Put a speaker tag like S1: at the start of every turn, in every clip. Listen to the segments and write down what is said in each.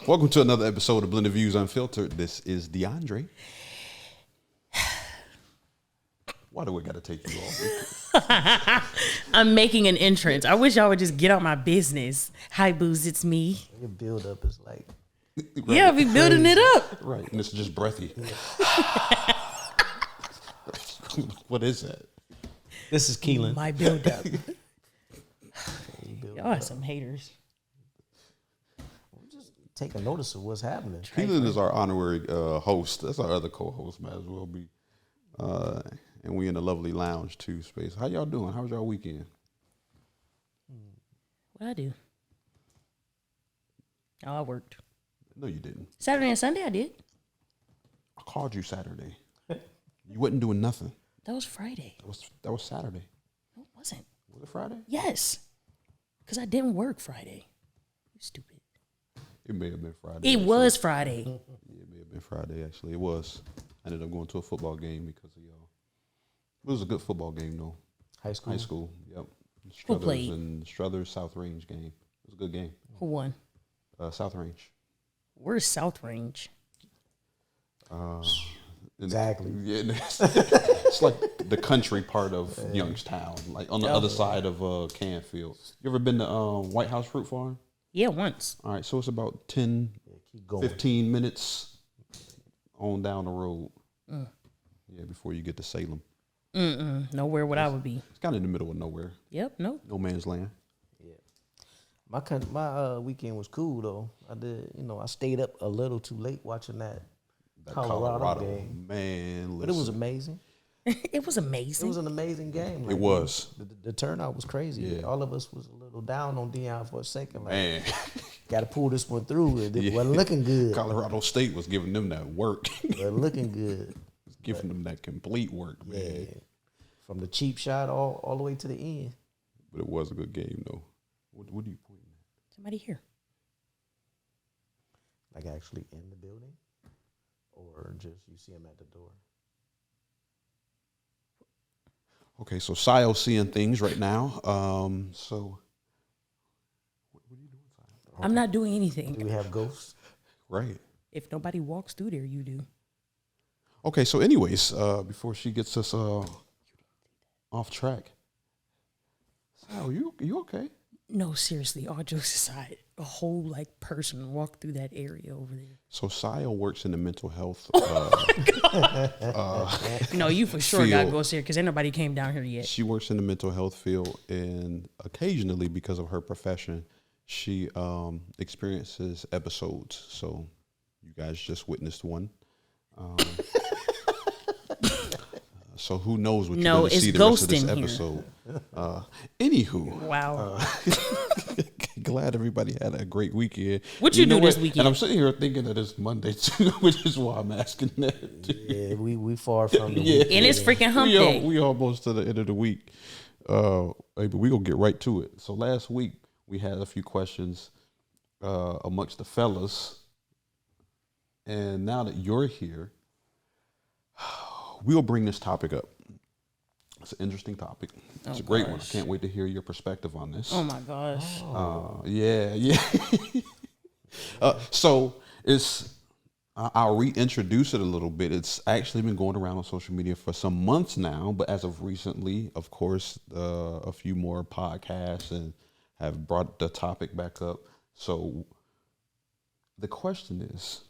S1: Welcome to another episode of Blended Views Unfiltered. This is DeAndre. Why do we got to take you off?
S2: I'm making an entrance. I wish y'all would just get on my business. Hi, Booze, it's me.
S3: Your build up is like,
S1: Right.
S2: Yeah, I'll be building it up.
S1: Right, and it's just breathy. What is that?
S3: this is Keelan.
S2: My build up. Y'all are some haters.
S3: Just take a notice of what's happening.
S1: Keelan is our honorary host. That's our other co-host, might as well be. And we in the lovely lounge too space. How y'all doing? How was y'all weekend?
S2: What I do? Oh, I worked.
S1: No, you didn't.
S2: Saturday and Sunday I did.
S1: I called you Saturday. You wasn't doing nothing.
S2: That was Friday.
S1: That was Saturday.
S2: No, it wasn't.
S1: Was it Friday?
S2: Yes. Because I didn't work Friday. You stupid.
S1: It may have been Friday.
S2: It
S1: actually.
S2: was Friday.
S1: Yeah, it may have been Friday, actually. It was. I ended up going to a football game because of y'all. It was a good football game, though.
S3: High school.
S1: High school, yep.
S2: Who played?
S1: And Struthers South Range game. It was a good game.
S2: Who won?
S1: South Range.
S2: Where's South Range?
S3: Exactly.
S1: Yeah, it's like the country part of Youngstown, like on the other side of Canfield. You ever been to White House Fruit Farm?
S2: Yeah, once.
S1: All right, so it's about 10,
S3: Keep going.
S1: 15 minutes on down the road. Yeah, before you get to Salem.
S2: Nowhere what I would be.
S1: It's kind of in the middle of nowhere.
S2: Yep, no.
S1: No man's land.
S3: My weekend was cool though. I stayed up a little too late watching that Colorado game.
S1: Man, listen.
S3: But it was amazing.
S2: It was
S3: It
S2: amazing.
S3: was an amazing game.
S1: It was.
S3: The turnout was crazy.
S1: Yeah.
S3: All of us was a little down on Deion for a second. Like,
S1: Man,
S3: got to pull this one through. It wasn't looking good.
S1: Colorado State was giving them that work.
S3: Wasn't looking good.
S1: Giving them that complete work, man.
S3: Yeah. From the cheap shot all the way to the end.
S1: But it was a good game, though. What are you pointing at?
S2: Somebody here.
S3: Like actually in the building? Or just you see him at the door?
S1: Okay, so Sayo's seeing things right now. So what are you doing, Sayo?
S2: I'm not doing anything.
S3: Do we have ghosts?
S1: Right.
S2: If nobody walks through there, you do.
S1: Okay, so anyways, before she gets us off track, Sayo, you okay?
S2: No, seriously, all jokes aside, a whole person walked through that area over there.
S1: So Sayo works in the mental health.
S2: No, you for sure gotta
S1: Field.
S2: go here because ain't nobody came down here yet.
S1: She works in the mental health field, and occasionally, because of her profession, she experiences episodes. So you guys just witnessed one. So who knows what you're
S2: No,
S1: going to
S2: it's
S1: see the rest of this
S2: ghosting here.
S1: episode. Anywho,
S2: Wow.
S1: glad everybody had a great weekend.
S2: What you
S1: know
S2: do this
S1: what?
S2: weekend?
S1: And I'm sitting here thinking that it's Monday too, which is why I'm asking that.
S3: Yeah, we far from the
S1: Yeah.
S3: weekend.
S2: And it's freaking hump day.
S1: We almost to the end of the week. Hey, but we gonna get right to it. So last week we had a few questions amongst the fellas, and now that you're here, we'll bring this topic up. It's an interesting topic. It's a great one. I can't wait to hear your perspective on this.
S2: Oh my gosh.
S1: Yeah. So it's. I'll reintroduce it a little bit. It's actually been going around on social media for some months now, but as of recently, of course, a few more podcasts and have brought the topic back up. So the question is,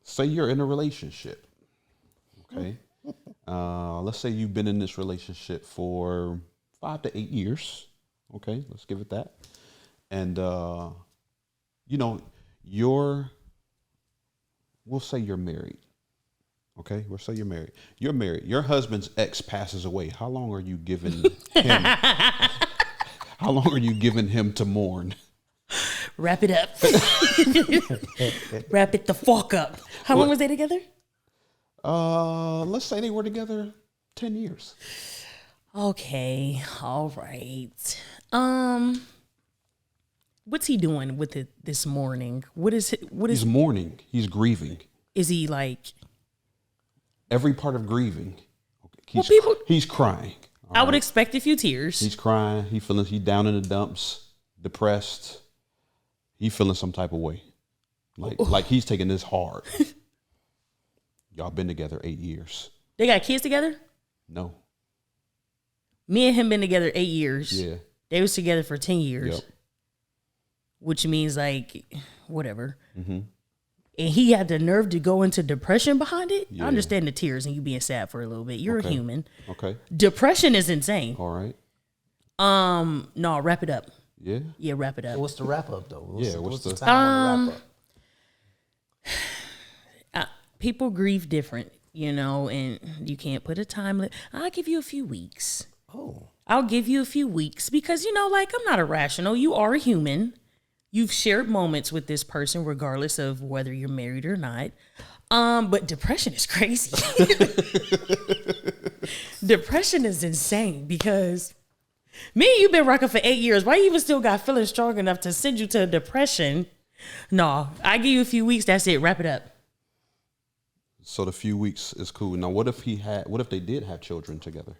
S1: say you're in a relationship, okay? Let's say you've been in this relationship for 5 to 8 years, okay? Let's give it that. And, we'll say you're married. Okay, we'll say you're married. You're married. Your husband's ex passes away. How long are you giving him? How long are you giving him to mourn?
S2: Wrap it up. Wrap it the fuck up. How long was they together?
S1: Let's say they were together 10 years.
S2: Okay. All right. What's he doing with it this morning?
S1: He's mourning. He's grieving.
S2: Is he like?
S1: Every part of grieving. Okay. He's crying.
S2: I would expect a few tears.
S1: He's crying. He's down in the dumps, depressed. He feeling some type of way. Like he's taking this hard. Y'all been together 8 years.
S2: They got kids together?
S1: No.
S2: Me and him been together 8 years.
S1: Yeah.
S2: They was together for 10 years.
S1: Yep.
S2: Which means like whatever.
S1: Mm-hmm.
S2: And he had the nerve to go into depression behind it.
S1: Yeah.
S2: I understand the tears and you being sad for a little bit. You're a human.
S1: Okay.
S2: Depression is insane.
S1: All right.
S2: No, wrap it up.
S1: Yeah.
S2: Yeah, wrap it up.
S3: So what's the wrap up though? What's the time on the wrap up?
S2: People grieve different, and you can't put a time limit. I'll give you a few weeks.
S3: Oh.
S2: I'll give you a few weeks because, like, I'm not irrational. You are a human. You've shared moments with this person, regardless of whether you're married or not. But depression is crazy. Depression is insane because me and you've been rocking for 8 years. Why you even still got feeling strong enough to send you to depression? No, I give you a few weeks. That's it. Wrap it up.
S1: So the few weeks is cool. Now, what if they did have children together?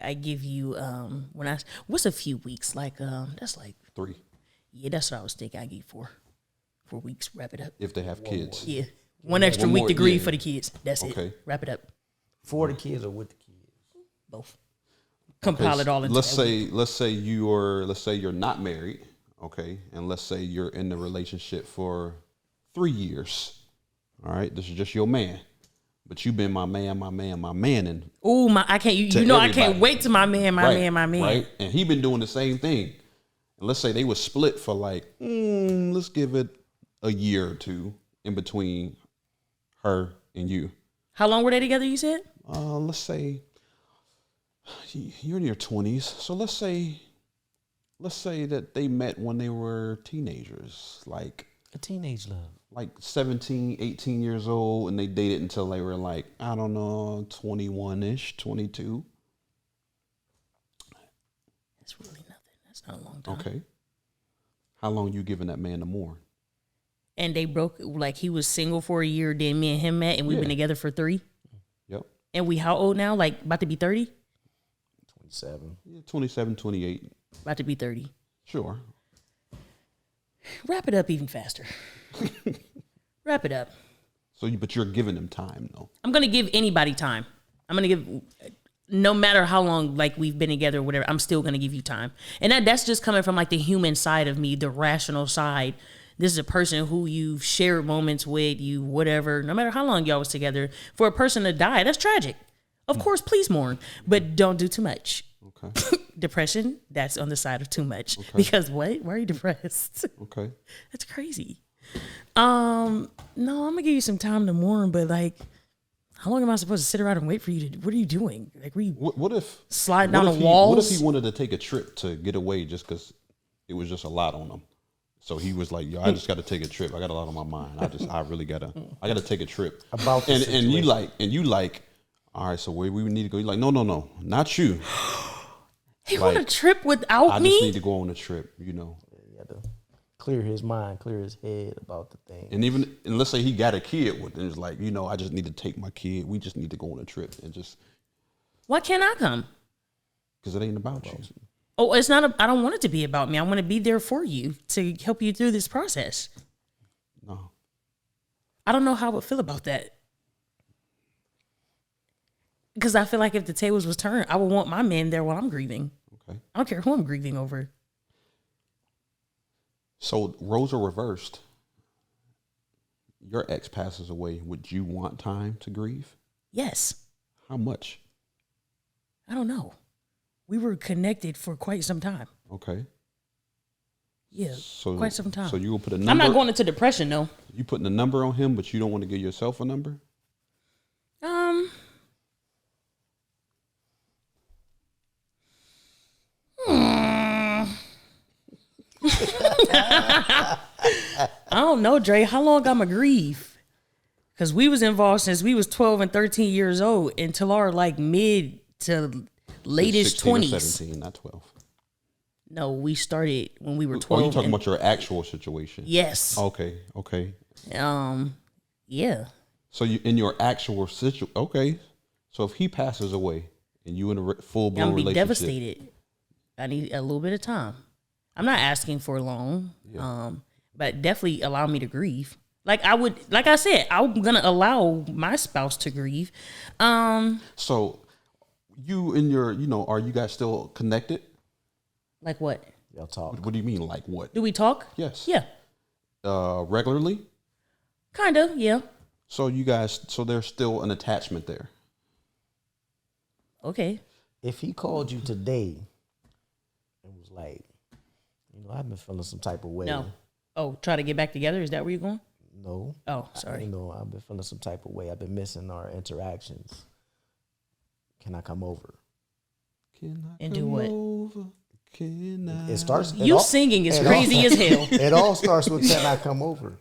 S2: I give you what's a few weeks? Like that's like
S1: 3.
S2: Yeah, that's what I was thinking. I give 4 weeks. Wrap it up.
S1: If they have kids.
S2: Yeah. One extra week to grieve for the kids. That's it. Wrap it up.
S3: For the kids or with the kids?
S2: Both. Compile it all into
S1: let's say you're not married, okay? And let's say you're in the relationship for 3 years. All right, this is just your man. But you've been my man, and
S2: I can't I can't wait to my man.
S1: Right? And he been doing the same thing. And let's say they were split for like, let's give it a year or two in between her and you.
S2: How long were they together, you said?
S1: Let's say you're in your 20s. So let's say that they met when they were teenagers, like
S3: a teenage love.
S1: Like 17, 18 years old, and they dated until they were like, I don't know, 21-ish, 22.
S2: That's really nothing. That's not a long time.
S1: Okay. How long you giving that man to mourn?
S2: And they broke, like he was single for a year, then me and him met, and we've been together for 3?
S1: Yep.
S2: And we how old now? Like about to be 30?
S3: 27.
S1: Yeah, 27, 28.
S2: About to be 30.
S1: Sure.
S2: Wrap it up even faster. Wrap it up.
S1: But you're giving them time, though.
S2: I'm going to give anybody time. I'm going to give, no matter how long, like, we've been together or whatever, I'm still going to give you time. And that's just coming from, like, the human side of me, the rational side. This is a person who you've shared moments with, whatever. No matter how long y'all was together, for a person to die, that's tragic. Of course, please mourn, but don't do too much.
S1: Okay.
S2: Depression, that's on the side of too much. Okay. Because what? Why are you depressed?
S1: Okay.
S2: That's crazy. No, I'm gonna give you some time to mourn, but like, how long am I supposed to sit around and wait for you to? What are you doing? Like,
S1: what if
S2: sliding down the walls?
S1: What if he wanted to take a trip to get away just because it was just a lot on him? So he was like, "Yo, I just got to take a trip. I got a lot on my mind. I really gotta take a trip."
S3: About
S1: and you like, all right. So where we need to go? You're like, no, not you.
S2: He went on a trip without me?
S1: I just need to go on a trip,
S3: He had to clear his mind, clear his head about the thing.
S1: And let's say he got a kid with him. It's like, I just need to take my kid. We just need to go on a trip and just.
S2: Why can't I come?
S1: Because it ain't about you.
S2: Oh, it's not. I don't want it to be about me. I want to be there for you to help you through this process.
S1: No.
S2: I don't know how I would feel about that. Because I feel like if the tables was turned, I would want my man there while I'm grieving.
S1: Okay.
S2: I don't care who I'm grieving over.
S1: So roles are reversed. Your ex passes away. Would you want time to grieve?
S2: Yes.
S1: How much?
S2: I don't know. We were connected for quite some time.
S1: Okay.
S2: Yeah, quite some time.
S1: So you will put a number.
S2: I'm not going into depression, though.
S1: You putting a number on him, but you don't want to give yourself a number?
S2: I don't know, Dre. How long I'ma grieve? Because we was involved since we was 12 and 13 years old until our like mid to latest 20s.
S1: 17, not 12.
S2: No, we started when we were 12.
S1: Oh, you talking about your actual situation?
S2: Yes.
S1: Okay.
S2: Yeah.
S1: So you in your actual situation? Okay. So if he passes away and you in a full blown relationship,
S2: I'm gonna be devastated. I need a little bit of time. I'm not asking for long.
S1: Yeah.
S2: but definitely allow me to grieve. Like I said, I'm gonna allow my spouse to grieve.
S1: So you and your, are you guys still connected?
S2: Like what?
S3: Y'all talk.
S1: What do you mean, like what?
S2: Do we talk?
S1: Yes.
S2: Yeah.
S1: Regularly?
S2: Kind of, yeah.
S1: So there's still an attachment there.
S2: Okay.
S3: If he called you today and was like, I've been feeling some type of way.
S2: No. Oh, try to get back together? Is that where you're going?
S3: No.
S2: Oh, sorry.
S3: I've been feeling some type of way. I've been missing our interactions. Can I come over?
S1: Can I
S2: and
S1: come
S2: do what?
S1: over?
S3: It starts.
S2: Singing is crazy as hell.
S3: It all starts with "Can I come over?"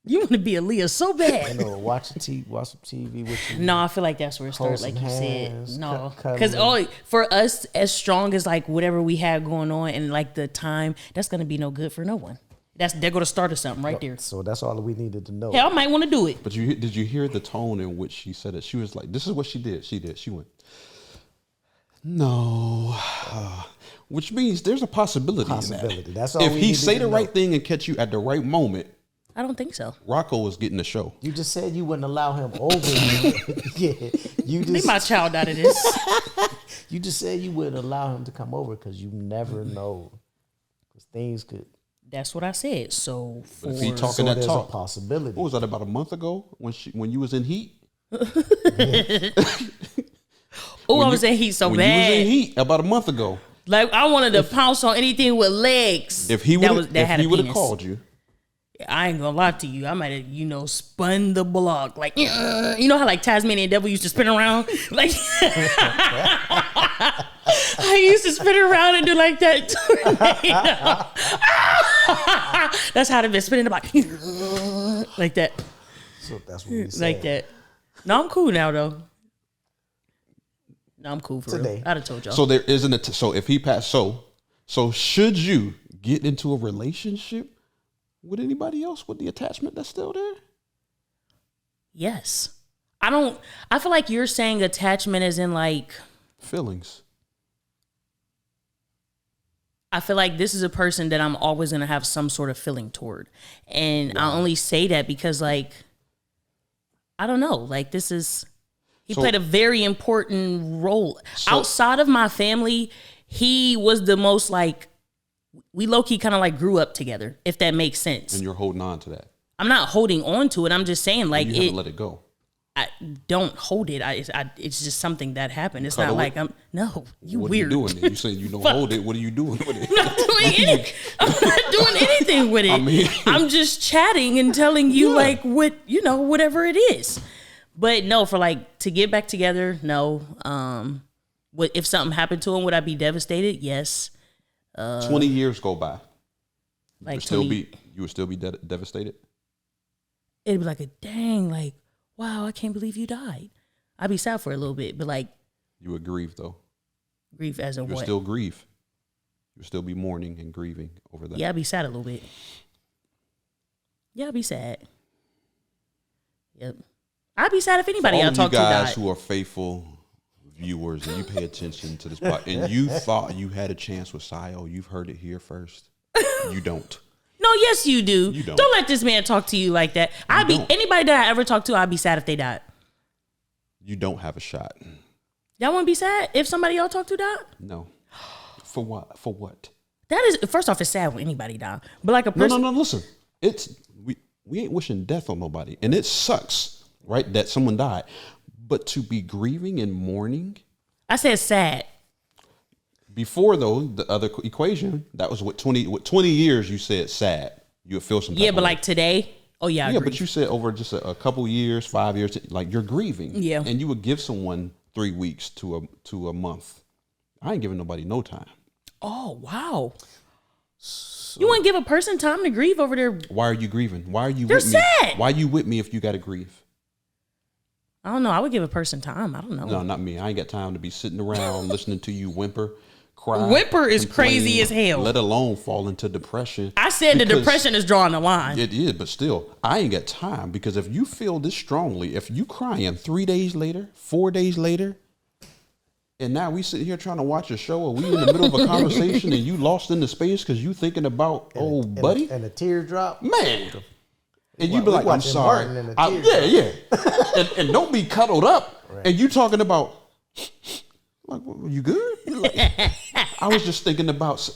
S2: You want to be Aaliyah so bad.
S3: Watch some TV with you.
S2: No, I feel like that's where it starts, like you
S3: hands,
S2: said. No,
S3: cuddling.
S2: because for us, as strong as like whatever we have going on and like the time, that's gonna be no good for no one. They're gonna start us something right there.
S3: So that's all we needed to know.
S2: Hell, I might want to do it.
S1: But did you hear the tone in which she said it? She was like, "This is what she did. She went, no." Which means there's a possibility. In that.
S3: That's all.
S1: If he say the right thing and catch you at the right moment,
S2: I don't think so.
S1: Rocco is getting the show.
S3: You just said you wouldn't allow him over you. Yeah,
S2: Leave my child out of this.
S3: You just said you wouldn't allow him to come over because you never know. Because things could.
S2: That's what I said. So
S1: If he talking that
S3: there's
S1: talk,
S3: a possibility.
S1: what was that, about a month ago when you was in heat?
S2: Oh, I was in heat so
S1: when
S2: bad.
S1: you was in heat about a month ago.
S2: Like I wanted to pounce on anything with legs.
S1: If he would have called you,
S2: I ain't gonna lie to you. I might have, spun the block. Like, you know how like Tasmanian devil used to spin around? Like, I used to spin around and do like that. That's how they've been spinning the block. Like that.
S3: So that's what we said.
S2: Like that. No, I'm cool now, though. No, I'm cool for
S3: Today.
S2: real. I'd have told y'all.
S1: so there isn't so if he passed, so should you get into a relationship with anybody else with the attachment that's still there?
S2: Yes. I feel like you're saying attachment as in like
S1: Feelings.
S2: I feel like this is a person that I'm always going to have some sort of feeling toward. And I only say that because like, I don't know, like he played a very important role. Outside of my family, he was the most like, we low-key kind of like grew up together, if that makes sense.
S1: And you're holding on to that.
S2: I'm not holding on to it. I'm just saying like
S1: You haven't let it go.
S2: I don't hold it. It's just something that happened. It's
S1: Cuddle
S2: not like
S1: it?
S2: you
S1: What
S2: weird.
S1: are you doing? You saying you don't hold it. What are you doing with it?
S2: I'm not doing anything with it. I'm just chatting and telling you like what, whatever it is. But no, for like to get back together, no. What if something happened to him? Would I be devastated? Yes.
S1: 20 years go by.
S2: Like
S1: you would still be devastated?
S2: It'd be like a dang, like, wow, I can't believe you died. I'd be sad for a little bit, but like
S1: You would grieve though.
S2: grief as in
S1: You would
S2: what?
S1: still grieve. You would still be mourning and grieving over that.
S2: Yeah, I'd be sad a little bit. Yeah, I'd be sad. Yep. I'd be sad if anybody I talk to died.
S1: All you guys who are faithful viewers and you pay attention to this part and you thought you had a chance with Sio, you've heard it here first. You don't.
S2: No, yes, you do.
S1: You don't.
S2: Don't let this man talk to you like that. Anybody that I ever talked to, I'd be sad if they died.
S1: You don't have a shot.
S2: Y'all wouldn't be sad if somebody y'all talked to died?
S1: No. For what? For what?
S2: That is, first off, it's sad when anybody died. But like a person.
S1: No, listen. We ain't wishing death on nobody. And it sucks, right, that someone died. But to be grieving and mourning.
S2: I said sad.
S1: Before, though, the other equation, that was what 20 years you said sad. You would feel some type
S2: Yeah,
S1: of
S2: but
S1: way.
S2: like today, oh yeah, I
S1: yeah,
S2: agree.
S1: but you said over just a couple years, 5 years, like you're grieving.
S2: Yeah.
S1: And you would give someone 3 weeks to a month. I ain't giving nobody no time.
S2: Oh, wow. You wouldn't give a person time to grieve over their.
S1: Why are you grieving? Why are you
S2: They're
S1: with me?
S2: sad.
S1: Why are you with me if you got to grieve?
S2: I don't know. I would give a person time. I don't know.
S1: No, not me. I ain't got time to be sitting around listening to you whimper, cry.
S2: Whimper is
S1: complain,
S2: crazy as hell.
S1: Let alone fall into depression.
S2: I said the
S1: Because
S2: depression is drawing the line.
S1: It is, but still, I ain't got time because if you feel this strongly, if you crying 3 days later, 4 days later, And now we sitting here trying to watch a show, or we in the middle of a conversation, and you lost in the space because you thinking about buddy,
S3: and a teardrop,
S1: man. And you be like, I'm sorry. Yeah. and don't be cuddled up. Right. And you talking about, like, you good? Like, I was just thinking about,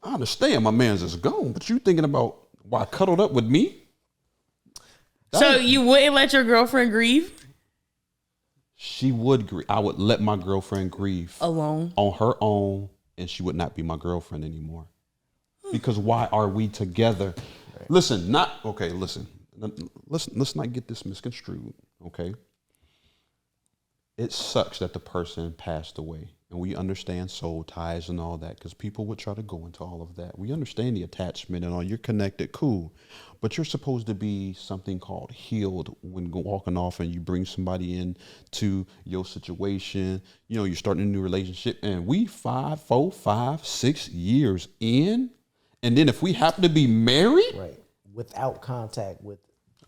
S1: I understand my man's is gone, but you thinking about why cuddled up with me?
S2: So you wouldn't let your girlfriend grieve?
S1: She would grieve. I would let my girlfriend grieve.
S2: Alone?
S1: On her own, and she would not be my girlfriend anymore. Because why are we together? Right. Listen, let's not get this misconstrued, okay? It sucks that the person passed away. And we understand soul ties and all that, because people would try to go into all of that. We understand the attachment and all. You're connected, cool. But you're supposed to be something called healed when walking off and you bring somebody in to your situation. You know, you're starting a new relationship. And we 4, 5, 6 years in. And then if we happen to be married.
S3: Right. Without contact.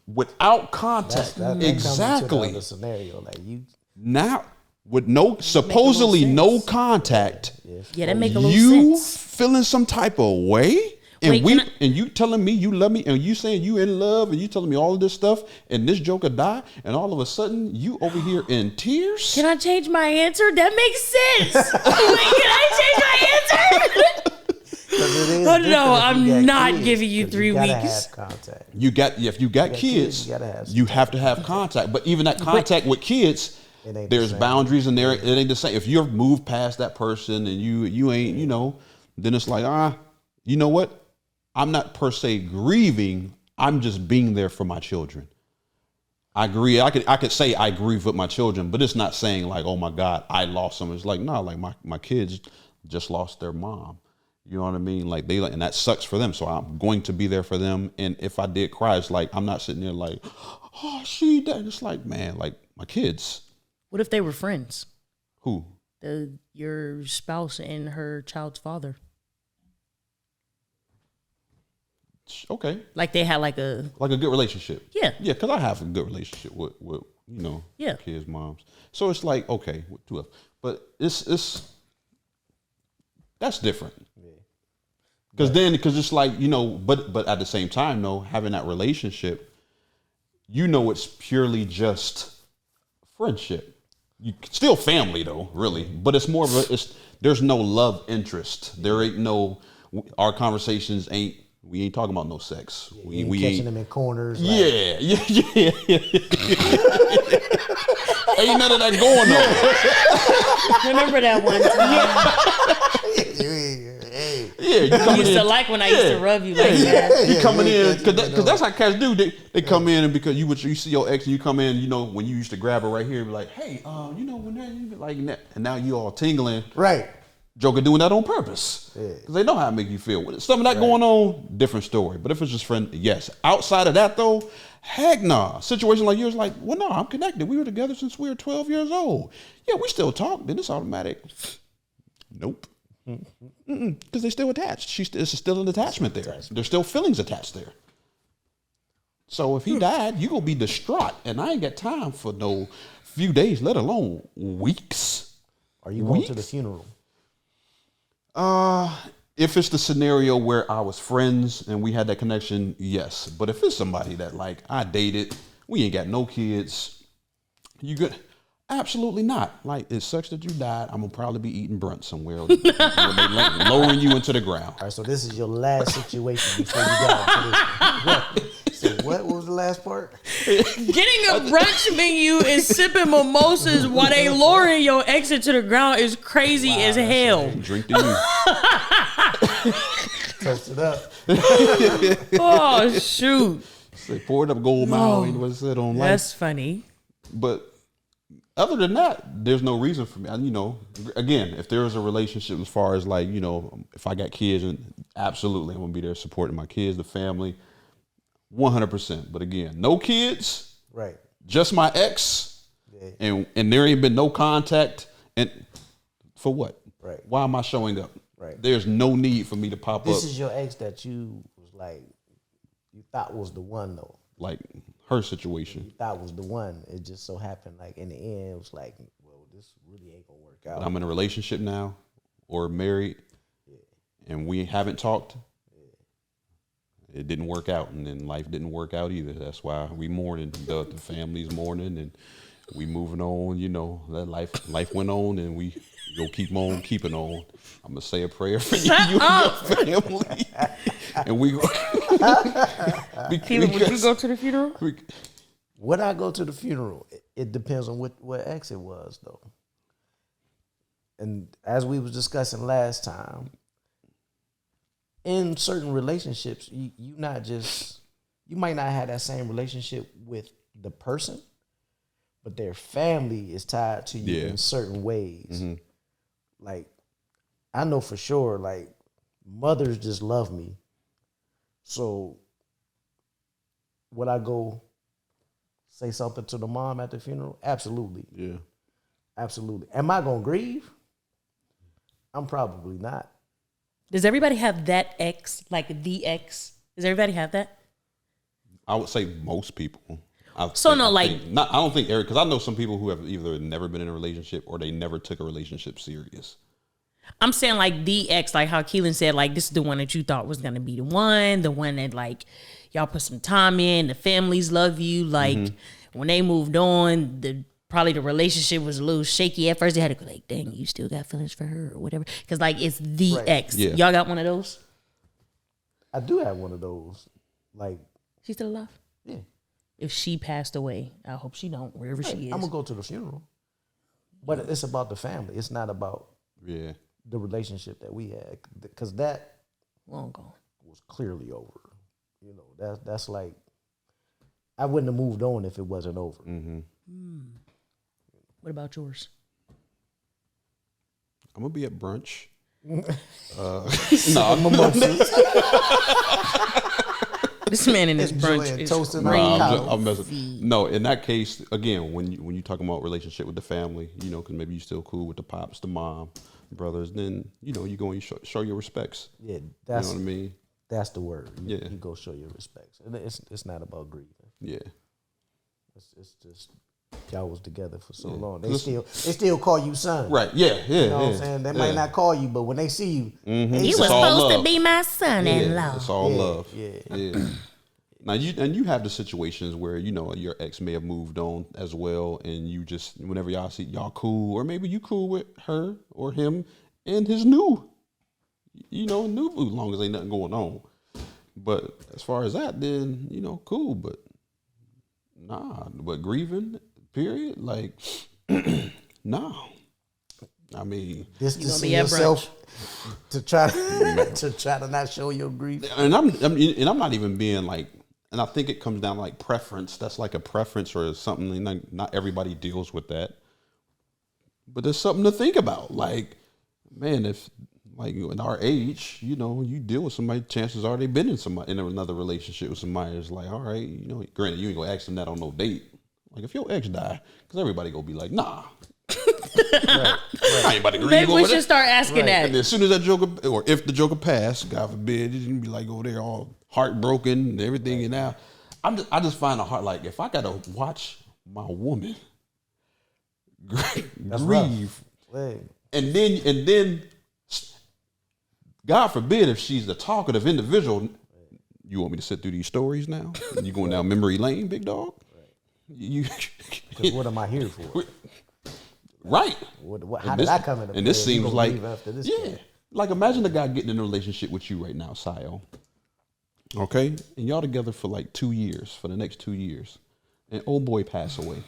S1: Without contact.
S3: That
S1: exactly.
S3: The scenario. Like you.
S1: Now. With supposedly no contact,
S2: yeah, that make a little sense.
S1: You feeling some type of way, and and you telling me you love me, and you saying you in love, and you telling me all of this stuff, and this joker die, and all of a sudden you over here in tears.
S2: Can I change my answer? That makes sense. Wait, can I change my answer? Oh no, I'm not
S3: kids,
S2: giving you 3 weeks.
S3: Have contact.
S1: If you got kids, you have to have contact. But even that contact with kids. There's boundaries in there. It ain't the same. If you've moved past that person and you ain't, then it's like, you know what? I'm not per se grieving. I'm just being there for my children. I agree. I could say I grieve with my children, but it's not saying like, oh my God, I lost them. It's like, no, like my kids just lost their mom. You know what I mean? Like and that sucks for them. So I'm going to be there for them. And if I did cry, it's like, I'm not sitting there like, oh, she died. It's like, man, like my kids.
S2: What if they were friends?
S1: Who?
S2: Your spouse and her child's father.
S1: Okay.
S2: Like they had like a
S1: good relationship.
S2: Yeah.
S1: Yeah, because I have a good relationship with kids' moms. So it's like, okay, but it's that's different. Because it's like, but at the same time, though, having that relationship, it's purely just friendship. You still family though, really, but it's more of there's no love interest. There ain't our conversations we ain't talking about no sex.
S3: We catching them in corners.
S1: Yeah. Ain't none of that going on.
S2: Remember that one time?
S3: Yeah,
S2: you used to like when I used to rub you like that.
S1: You coming in because that's how cats do. They come in and because you see your ex and you come in, when you used to grab her right here and be like, hey, when that you be like that, and now you all tingling,
S3: right?
S1: Joker doing that on purpose because they know how it make you feel. With some of that going on, different story. But if it's just friend, yes. Outside of that though, heck nah. Situation like yours, like, well, no, I'm connected. We were together since we were 12 years old. Yeah, we still talk. Then it's automatic. Nope. Because they're still attached. It's still an attachment there. There's still feelings attached there. So if he died, you're going to be distraught. And I ain't got time for no few days, let alone weeks.
S3: Are you going to the funeral?
S1: If it's the scenario where I was friends and we had that connection, yes. But if it's somebody that like I dated, we ain't got no kids, you good? Absolutely not. Like, it sucks that you died. I'm gonna probably be eating brunch somewhere where they lowering you into the ground.
S3: All right, so this is your last situation before you got into this. So what was the last part?
S2: Getting a brunch menu and sipping mimosas while they lowering your exit to the ground is crazy as hell.
S1: Drink to you.
S3: Toast it up.
S2: Oh shoot!
S1: They poured up Gold Mile and was said on life.
S2: That's funny.
S1: But other than that, there's no reason for me. Again, if there is a relationship as far as like, if I got kids, absolutely, I'm going to be there supporting my kids, the family, 100%. But again, no kids,
S3: right? Just
S1: my ex, and there ain't been no contact. And for what?
S3: Right.
S1: Why am I showing up?
S3: Right.
S1: There's no need for me to pop up.
S3: This is your ex that you was like, you thought was the one though.
S1: Like her situation.
S3: You thought was the one. It just so happened like in the end, it was like, well, this really ain't gonna work
S1: But
S3: out.
S1: I'm in a relationship now or married, and we haven't talked. It didn't work out, and then life didn't work out either. That's why we mourning. The family's mourning, and we moving on. You know, that life went on, and we go keep on keeping on. I'm gonna say a prayer for you and your family, and we.
S2: Keelan, would you go to the funeral?
S3: Would I go to the funeral? It depends on what ex it was, though. And as we was discussing last time, in certain relationships, you might not have that same relationship with the person, but their family is tied to you in certain ways.
S1: Mm-hmm.
S3: Like, I know for sure, like, mothers just love me. So would I go say something to the mom at the funeral? Absolutely.
S1: Yeah.
S3: Absolutely. Am I gonna grieve? I'm probably not.
S2: Does everybody have that ex, like the ex? Does everybody have that?
S1: I would say most people. I don't think Eric, because I know some people who have either never been in a relationship or they never took a relationship serious.
S2: I'm saying like the ex, like how Keelan said, like this is the one that you thought was gonna be the one that like y'all put some time in, the families love you. Like when they moved on, probably the relationship was a little shaky at first. They had to go like, dang, you still got feelings for her or whatever. Because like it's the ex.
S1: Yeah.
S2: Y'all got one of those?
S3: I do have one of those. Like,
S2: She's still alive?
S3: yeah.
S2: If she passed away, I hope she don't, wherever she is.
S3: I'm gonna go to the funeral. But it's about the family. It's not about the relationship that we had. Because that
S2: Long gone.
S3: was clearly over. You know, that's like, I wouldn't have moved on if it wasn't over.
S1: Mm-hmm.
S2: What about yours?
S1: I'm gonna be at brunch.
S2: This man in his brunch
S3: Enjoying
S2: is
S3: toasted
S2: crazy.
S1: I'm messing. No, in that case, again, when you talking about relationship with the family, you know, because maybe you still cool with the pops, the mom, brothers, then you know you go and show your respects.
S3: Yeah,
S1: You know
S3: that's
S1: what I mean?
S3: that's the word. You
S1: Yeah.
S3: go show your respects. And it's not about grieving.
S1: Yeah.
S3: It's just y'all was together for so long. They
S1: Listen.
S3: still call you son.
S1: Right. Yeah. Yeah.
S3: You know what I'm saying? They might not call you, but when they see you,
S2: You
S1: It's
S2: was
S1: all
S2: supposed to
S1: love.
S2: be my son-in-law.
S1: It's all
S3: Yeah,
S1: love.
S3: yeah.
S1: Now you have the situations where you know your ex may have moved on as well, and you just whenever y'all see y'all cool, or maybe you cool with her or him and his new boo, as long as ain't nothing going on. But as far as that, then you know, cool. But nah, but grieving, period, like nah. I mean,
S3: distancing yourself to try to not show your grief.
S1: and I'm not even being like, and I think it comes down to like preference. That's like a preference or something. Like not everybody deals with that, but there's something to think about. Like, man, if like in our age, you know, you deal with somebody, chances are they've been in another relationship with somebody. It's like, all right, you know, granted, you ain't gonna ask them that on no date. Like if your ex die, because everybody gonna be like, nah. I ain't about to grieve
S2: Maybe we
S1: over
S2: should
S1: that.
S2: start asking that.
S1: And as soon as that joker, or if the joker passed, God forbid, you can be like over there all heartbroken and everything. And now, I just find it hard. Like if I gotta watch my woman grieve,
S3: Hey,
S1: and then, God forbid, if she's the talkative individual, you want me to sit through these stories now? You going down memory lane, big dog? You,
S3: 'cause what am I here for?
S1: right?
S3: How did I come into play?
S1: And this
S3: You
S1: seems
S3: gonna
S1: like,
S3: leave after this
S1: yeah.
S3: game?
S1: Like imagine a guy getting in a relationship with you right now, Sio. Okay? And y'all together for like 2 years, for the next 2 years. And old boy passed away.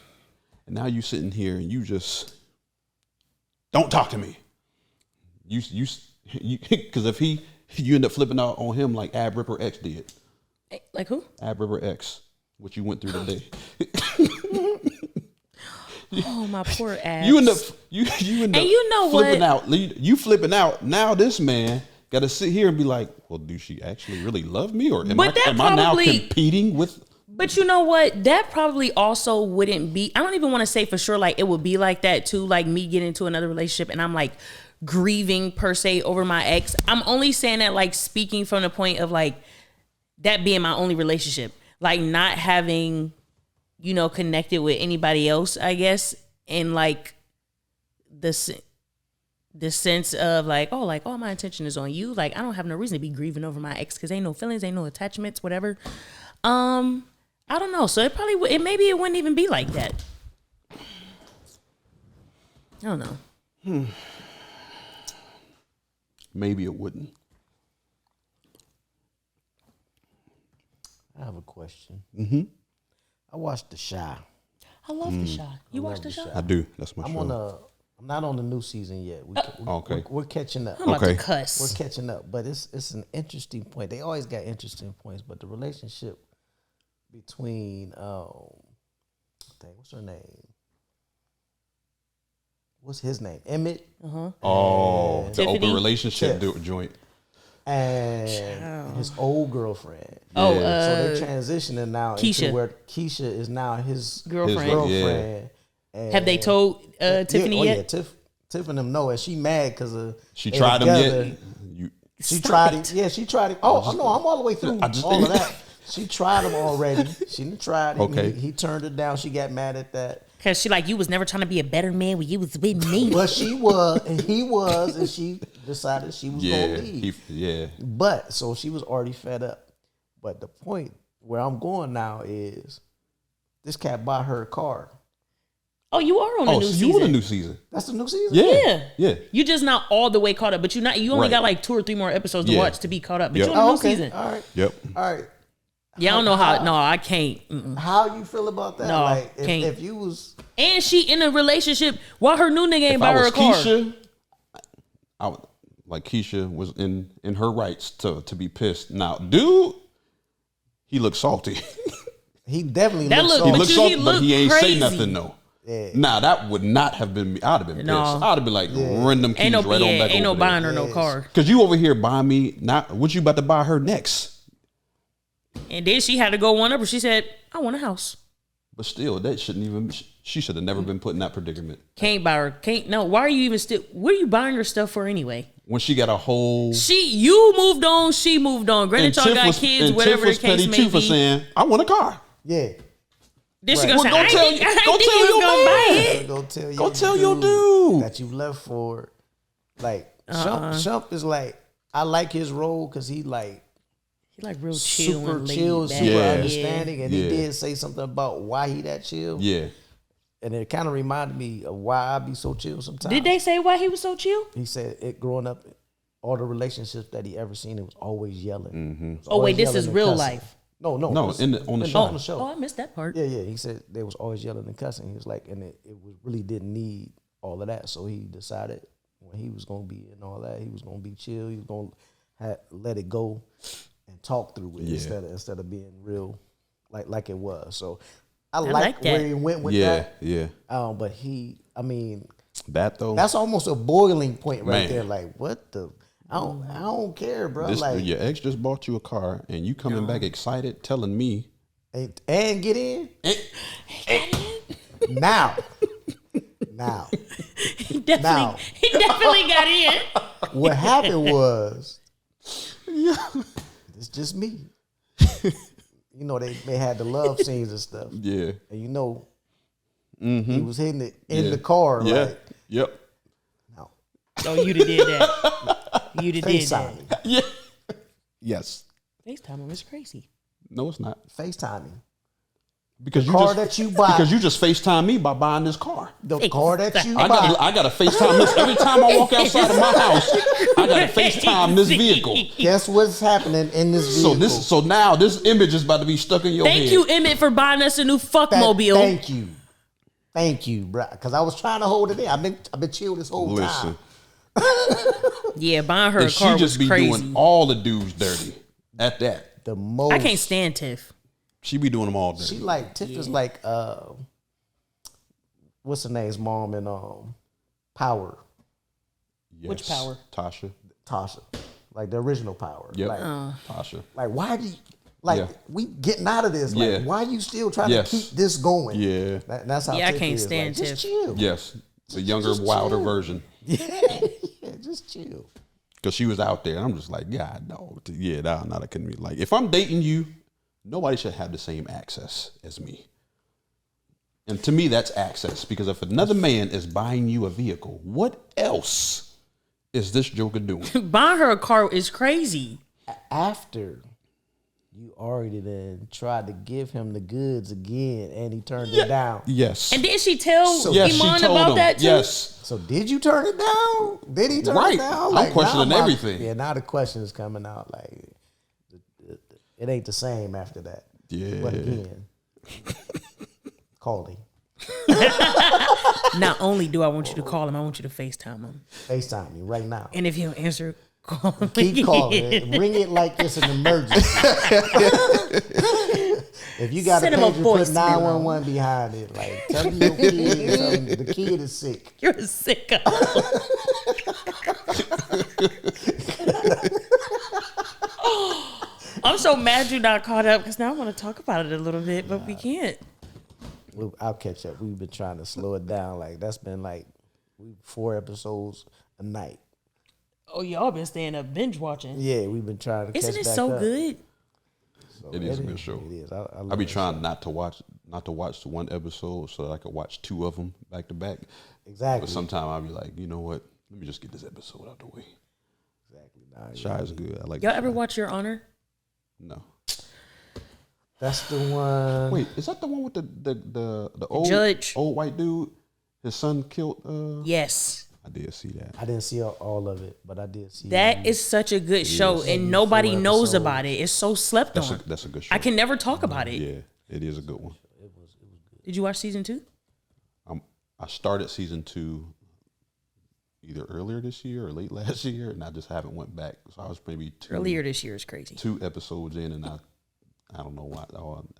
S1: And now you sitting here and you just, don't talk to me. You because if you end up flipping out on him like Ab Ripper X did.
S2: Like who?
S1: Ab Ripper X, what you went through today.
S2: Oh, my poor ass.
S1: You end up
S2: And you know
S1: flipping
S2: what?
S1: out. You flipping out. Now this man got to sit here and be like, well, do she actually really love me, or am I now competing with?
S2: But you know what? That probably also wouldn't be. I don't even want to say for sure like it would be like that too. Like me getting into another relationship and I'm like grieving per se over my ex. I'm only saying that like speaking from the point of like that being my only relationship, like not having, you know, connected with anybody else, I guess, and like the sense of like, oh, my attention is on you. Like, I don't have no reason to be grieving over my ex because ain't no feelings, ain't no attachments, whatever. I don't know. So maybe it wouldn't even be like that. I don't know.
S1: Maybe it wouldn't.
S3: I have a question.
S1: Mm-hmm.
S3: I watched The Chi.
S2: I love The Chi. You watch The Chi?
S1: I do. That's my show.
S3: I'm not on the new season yet.
S1: Okay.
S3: We're catching up.
S2: I'm about to cuss.
S3: We're catching up, but it's an interesting point. They always got interesting points, but the relationship between what's her name? What's his name? Emmett.
S1: Oh, the
S2: Tiffany?
S1: open relationship
S3: Tiff.
S1: joint.
S3: And his old girlfriend.
S2: Oh,
S3: so they're transitioning now
S2: Keisha.
S3: into where Keisha is now his
S2: Girlfriend.
S3: girlfriend. And
S2: Have they told Tiffany yet?
S3: Tiff and them know, and she mad because
S1: She tried him yet?
S3: She tried it. Yeah, she tried it. Oh, no, I'm all the way through all of that. She tried him already. She done tried it.
S1: Okay.
S3: He turned it down. She got mad at that.
S2: Because she like, you was never trying to be a better man when you was with me.
S3: But she was, and he was, and she decided she was going to leave. But, so she was already fed up. But the point where I'm going now is this cat bought her a car.
S2: Oh, you are on the new season.
S1: You on the new season.
S3: That's the new season?
S2: Yeah. You just not all the way caught up, but you only got like 2 or 3 more episodes to watch to be caught up. But you on the new season.
S3: All right.
S1: Yep.
S3: All right.
S2: Yeah, I don't know how. No, I can't. Mm-mm.
S3: How you feel about that?
S2: No,
S3: like
S2: can't.
S3: if you was,
S2: And she in a relationship while her new nigga ain't buy her a car.
S1: Keisha, I would, like Keisha was in her rights to be pissed. Now, dude, he looked salty.
S3: he definitely
S2: That
S3: looks
S2: look-
S1: He
S3: so.
S1: looked
S2: you-
S1: salty,
S2: he
S1: but he ain't
S2: looked
S1: say
S2: crazy.
S1: nothing though.
S3: Yeah.
S1: Nah, that would not have been me. I'd have been pissed.
S2: No.
S1: I'd have been like, run them keys
S2: Ain't no,
S1: right on back
S2: ain't no
S1: over there.
S2: buying her no car.
S1: Cause you over here buying me. Not what you about to buy her next.
S2: And then she had to go one up. She said, "I want a house."
S1: But still, that shouldn't even. She should have never been put in that predicament.
S2: Can't buy her. Can't. No. Why are you even still? What are you buying her stuff for anyway?
S1: When she got a whole.
S2: You moved on. She moved on. Granted, y'all got kids. Whatever the case may
S1: for
S2: be.
S1: saying, I want a car.
S3: Yeah.
S2: Then she
S3: Right.
S2: gonna say,
S1: Well,
S2: "I
S1: go tell
S2: think
S1: your
S2: he was gonna buy
S1: man.
S2: it."
S3: Go tell
S1: your dude.
S3: that you left for. Like Shump is like, I like his role because he like
S2: He like real chill
S3: super
S2: and laid
S3: chill,
S2: back.
S3: super
S1: Yeah.
S3: understanding, and
S1: Yeah.
S3: he did say something about why he that chill.
S1: Yeah.
S3: And it kind of reminded me of why I be so chill sometimes.
S2: Did they say why he was so chill?
S3: He said it growing up, all the relationships that he ever seen, it was always yelling.
S1: Mm-hmm.
S3: It was
S2: Oh wait,
S3: always
S2: this
S3: yelling
S2: is
S3: and
S2: real
S3: cussing.
S2: life.
S3: No,
S1: No, on the show.
S3: On the show.
S2: Oh, I missed that part.
S3: Yeah, he said they was always yelling and cussing. He was like, and it really didn't need all of that. So he decided when he was gonna be and all that, he was gonna be chill. He was gonna let it go and talk through it instead of being real like it was. So I like
S2: that.
S3: where he went with that.
S1: Yeah.
S3: But
S1: That though.
S3: that's almost a boiling point right
S1: Man.
S3: there. Like what the. I don't care, bro.
S1: Your ex just bought you a car and you coming back excited telling me.
S3: And get in now.
S2: He definitely got in.
S3: What happened was, it's just me. You know they had the love scenes and stuff.
S1: Yeah.
S3: And you know, he was hitting it in the car.
S1: Yeah.
S3: Like,
S1: Yep.
S3: no,
S2: Oh, you'd have did that. You'd have did that.
S3: FaceTiming.
S1: Yeah. Yes.
S2: FaceTime him is crazy.
S1: No, it's not.
S3: FaceTiming.
S1: Because
S3: The car that you buy.
S1: Because you just FaceTime me by buying this car.
S3: The car that you
S1: I
S3: buy.
S1: got to FaceTime this every time I walk outside of my house. I got to FaceTime this vehicle.
S3: Guess what's happening in this vehicle?
S1: So now this image is about to be stuck in your head.
S2: Thank you, Emmett, for buying us a new fuckmobile.
S3: Thank you, bro. Because I was trying to hold it in. I've been chill this whole
S1: Listen,
S3: time.
S2: Yeah, buying her
S1: and
S2: a car
S1: she just
S2: was
S1: be
S2: crazy.
S1: doing all the dudes dirty. At that,
S3: The most.
S2: I can't stand Tiff.
S1: she be doing them all dirty.
S3: She like Tiff is like what's her name's mom in Power.
S2: Which Power?
S1: Tasha.
S3: Tasha, like the original Power.
S1: Yep.
S3: Like,
S1: Tasha.
S3: like why do you,
S1: Yeah.
S3: we getting out of this? Like
S1: Yeah.
S3: why you still trying
S1: Yes.
S3: to keep this going?
S1: Yeah.
S3: That's how.
S2: Yeah, I
S3: Tiff
S2: can't
S3: is.
S2: stand
S3: like, just
S2: Tiff.
S3: chill.
S1: Yes, the younger,
S3: just
S1: wilder
S3: chill.
S1: version.
S3: Yeah, just chill.
S1: Because she was out there, and I'm just like, God, no. Yeah, nah, I couldn't be like, if I'm dating you, nobody should have the same access as me. And to me, that's access. Because if another man is buying you a vehicle, what else is this joker doing?
S2: Buying her a car is crazy.
S3: After you already then tried to give him the goods again, and he turned it down.
S1: Yes.
S2: And then she tell
S1: Yes, she
S2: Iman
S1: told
S2: about
S1: him.
S2: that too?
S1: Yes.
S3: So did you turn it down? Did he turn
S1: Right.
S3: it down?
S1: I'm questioning
S3: now
S1: everything.
S3: Yeah, now the question is coming out. Like, it ain't the same after that.
S1: Yeah.
S3: But again, call him.
S2: Not only do I want you to call him, I want you to FaceTime him.
S3: FaceTime me right now.
S2: And if you don't answer, call him.
S3: Keep calling it. Ring it like it's an emergency. If you got
S2: Send
S3: a
S2: him a
S3: page,
S2: voice
S3: put
S2: memo.
S3: 911 behind it. Like, tell me your kid, the kid is sick.
S2: You're a sicko. I'm so mad you're not caught up because now I want to talk about it a little bit, but we can't.
S3: I'll catch up. We've been trying to slow it down. Like, that's been like 4 episodes a night.
S2: Oh, y'all been staying up binge watching.
S3: Yeah, we've been trying to
S2: Isn't
S3: catch
S2: it
S3: back
S2: so
S3: up.
S2: good?
S3: So
S1: It is a good show.
S3: It is. I
S1: I be
S3: love
S1: trying not to watch one episode so that I could watch 2 of them back to back.
S3: Exactly.
S1: But sometimes I'll be like, you know what? Let me just get this episode out the way.
S3: Exactly. Nah,
S1: Shy is good. I like
S2: Y'all
S1: Shy.
S2: ever watch Your Honor?
S1: No.
S3: That's the one.
S1: Wait, is that the one with the old
S2: judge.
S1: old white dude? His son killed.
S2: Yes.
S1: I did see that.
S3: I didn't see all of it, but I did see
S2: That is such a good show,
S1: is.
S2: and nobody
S3: 74
S2: knows
S3: episodes.
S2: about it. It's so slept on.
S1: That's a good show.
S2: I can never talk about it.
S1: Yeah, it is a good one.
S2: Did you watch season 2?
S1: I started season 2 either earlier this year or late last year, and I just haven't went back. So I was maybe
S2: Earlier this year is crazy.
S1: 2 episodes in, and I don't know why.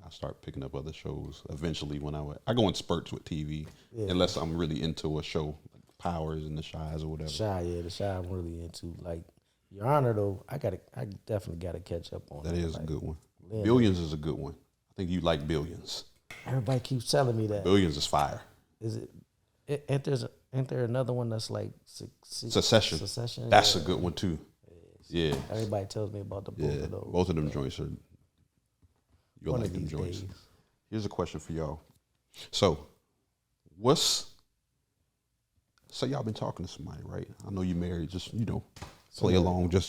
S1: I start picking up other shows eventually when I go in spurts with TV, unless I'm really into a show, like Powers and The Shies or whatever.
S3: The Shy I'm really into. Like, Your Honor, though, I definitely gotta catch up on
S1: That
S3: it.
S1: is a
S3: Like,
S1: good one.
S3: yeah.
S1: Billions is a good one. I think you like Billions.
S3: Everybody keeps telling me that.
S1: Billions is fire.
S3: Is it? Ain't there another one that's like
S1: Succession.
S3: Succession.
S1: That's a good one too. Yeah.
S3: Everybody tells me about the both
S1: Yeah.
S3: of those.
S1: Both of them joints are. You'll
S3: One
S1: like
S3: of
S1: them
S3: these
S1: joints.
S3: days.
S1: Here's a question for y'all. So y'all been talking to somebody, right? I know you married, just play along, just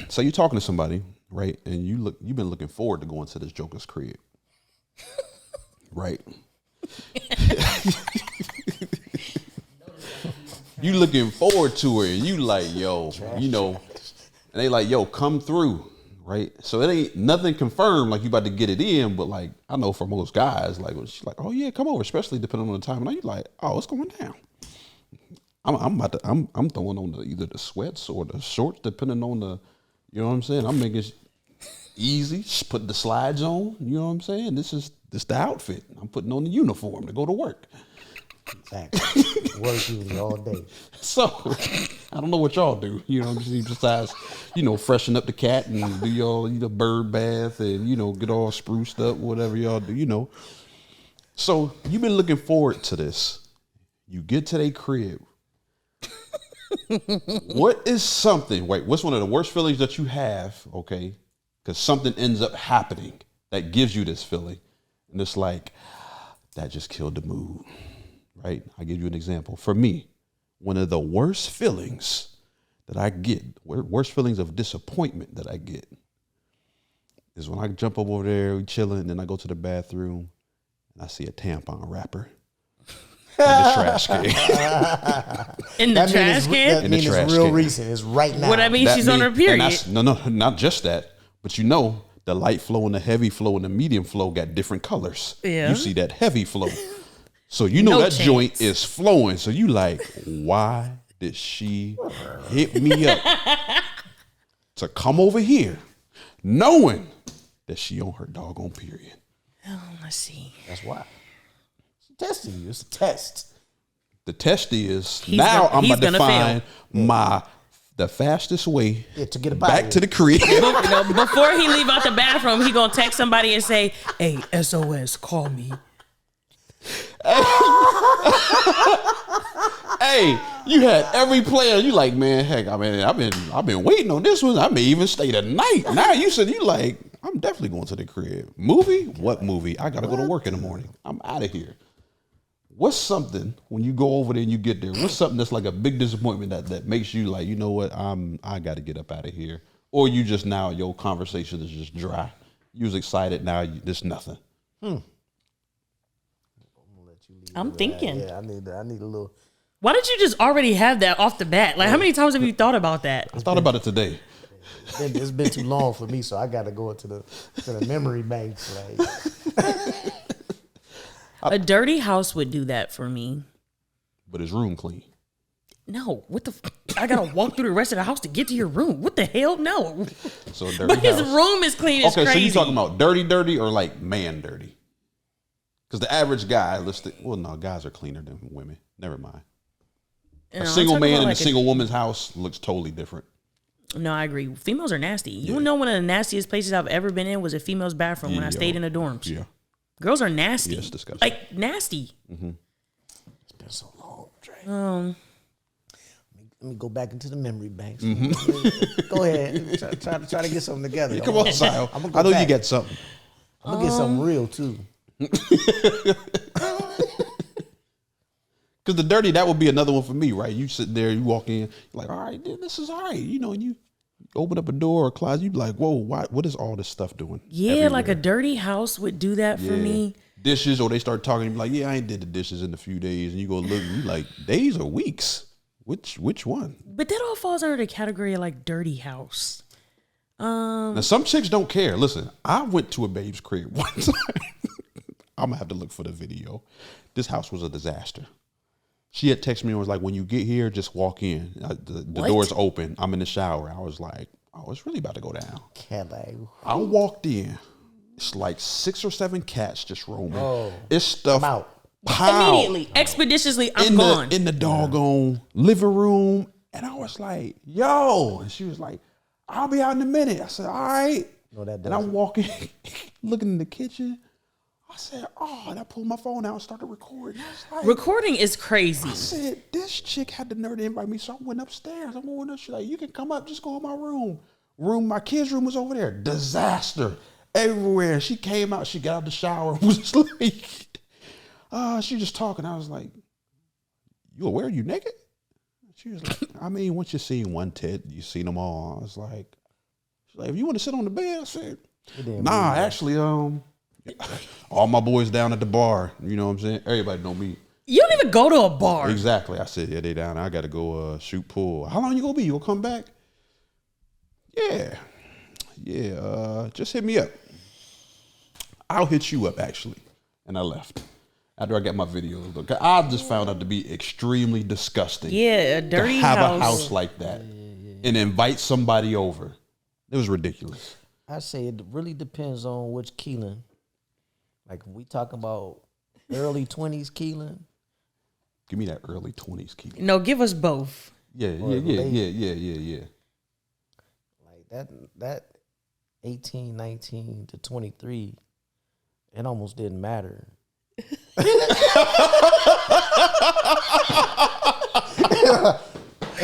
S1: So you're talking to somebody, right? And you've been looking forward to going to this joker's crib. Right? You looking forward to it, and you like, yo, and they like, yo, come through, right? So it ain't nothing confirmed, like you about to get it in, but like I know for most guys, like she's like, oh yeah, come over, especially depending on the time, and you like, oh, it's going down. I'm throwing on either the sweats or the shorts, depending on the, you know what I'm saying. I'm making it easy, just put the slides on, you know what I'm saying. This the outfit. I'm putting on the uniform to go to work.
S3: Exactly. Working all day.
S1: So I don't know what y'all do, you know what I'm saying, besides, freshen up the cat and do y'all bird bath and, get all spruced up, whatever y'all do, So you've been looking forward to this. You get to their crib. What's one of the worst feelings that you have, okay? Because something ends up happening that gives you this feeling. And it's like, that just killed the mood. Right? I'll give you an example. For me, one of the worst feelings that I get, worst feelings of disappointment that I get, is when I jump over there, we chilling, and then I go to the bathroom, and I see a tampon wrapper in the trash can.
S2: In the trash can?
S3: That means it's real recent. It's right now.
S2: What I mean, she's on her period.
S1: No, not just that, but the light flow and the heavy flow and the medium flow got different colors.
S2: Yeah.
S1: You see that heavy flow. So
S2: No
S1: that
S2: chance.
S1: joint is flowing. So you like, why did she hit me up to come over here knowing that she on her doggone period?
S2: Oh, let's see.
S3: That's why. She's testing you. It's a test.
S1: The test is
S2: He's
S1: I'm about to
S2: gonna
S1: find the fastest way
S3: to get
S1: back to the crib.
S2: Before he leave out the bathroom, he gonna text somebody and say, "Hey, SOS, call me."
S1: Hey, you had every player. You like, man, heck, I mean, I've been waiting on this one. I may even stay the night. Now you said you like, I'm definitely going to the crib. Movie? What movie? I gotta go to work in the morning. I'm out of here. What's something when you go over there and you get there? What's something that's like a big disappointment that makes you like, you know what, I got to get up out of here, or you just now your conversation is just dry. You was excited, now there's nothing.
S2: I'm thinking.
S3: Yeah, I need a little.
S2: Why did you just already have that off the bat? Like, how many times have you thought about that?
S1: I thought about it today.
S3: It's been too long for me, so I got to go into the memory banks. Like,
S2: A dirty house would do that for me.
S1: But his room clean.
S2: No, what the? I gotta walk through the rest of the house to get to your room. What the hell? No.
S1: So a dirty
S2: But his
S1: house.
S2: room is clean. It's
S1: Okay,
S2: crazy.
S1: so you talking about dirty or like man dirty? Because the average guy, no, guys are cleaner than women. Never mind.
S2: No,
S1: A
S2: I'm
S1: single
S2: talking
S1: man
S2: about
S1: in a
S2: like
S1: single woman's house looks totally different.
S2: No, I agree. Females are nasty. You know, one of the nastiest places I've ever been in was a female's bathroom when I stayed in the dorms.
S1: Yeah.
S2: Girls are nasty.
S1: Yeah, it's disgusting.
S2: Like nasty.
S3: it's been so long, Dre. Let me go back into the memory banks. Go ahead. Try to get something together.
S1: Come on, Sile. I know you got something.
S3: I'm gonna get something real too.
S1: Because the dirty, that would be another one for me, right? You sit there, you walk in, you're like, all right, this is all right. You know, and you open up a door or a closet, you be like, whoa, what is all this stuff doing?
S2: Yeah,
S1: everywhere?
S2: like a dirty house would do that for me.
S1: Dishes, or they start talking, you be like, yeah, I ain't did the dishes in a few days. And you go look, and you like, days or weeks? Which one?
S2: But that all falls under the category of like dirty house.
S1: Now, some chicks don't care. Listen, I went to a babe's crib one time. I'm going to have to look for the video. This house was a disaster. She had texted me and was like, when you get here, just walk in. The door's open. I'm in the shower. I was like, oh, it's really about to go down. I walked in. It's like 6 or 7 cats just roaming.
S3: Oh,
S1: it's stuff
S3: out.
S1: piled
S2: Immediately, expeditiously, I'm gone.
S1: in the doggone living room. And I was like, yo. And she was like, I'll be out in a minute. I said, all right.
S3: No, that
S1: and I'm walking, looking in the kitchen. I said, oh, and I pulled my phone out and started recording. I was like,
S2: Recording is crazy.
S1: I said, this chick had the nerve to invite me, so I went upstairs. I'm going up. She's like, you can come up, just go in my room. My kids' room was over there. Disaster everywhere. She came out, she got out the shower, was like, she just talking. I was like, you aware you naked? She was like, I mean, once you seen one tit, you seen them all. I was like, she's like, if you want to sit on the bed, I said, nah, actually, all my boys down at the bar. You know what I'm saying? Everybody know me.
S2: You don't even go to a bar.
S1: Exactly. I said, yeah, they down. I got to go shoot pool. How long you gonna be? You gonna come back? Yeah. Just hit me up. I'll hit you up, actually. And I left. After I got my videos. Look, I just found out to be extremely disgusting.
S2: Yeah, a dirty
S1: to have
S2: house.
S1: a house like that and invite somebody over. It was ridiculous.
S3: I say it really depends on which Keelan. Like, if we talking about early 20s Keelan.
S1: Give me that early 20s, Keelan.
S2: No, give us both.
S1: Yeah.
S3: Like that 18, 19 to 23, it almost didn't matter.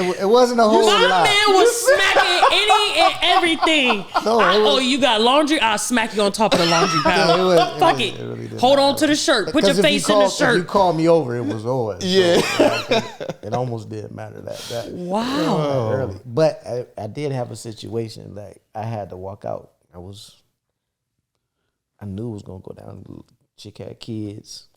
S3: It wasn't a whole lot.
S2: My man was smacking any and everything. You got laundry? I'll smack you on top of the laundry pile. Fuck it.
S3: Really
S2: Hold on to the shirt. Put your face in the shirt.
S3: If you called me over, it was over.
S1: Yeah.
S3: So, it almost didn't matter that
S2: Wow.
S3: early. But I did have a situation like I had to walk out. I knew it was gonna go down. Chick had kids.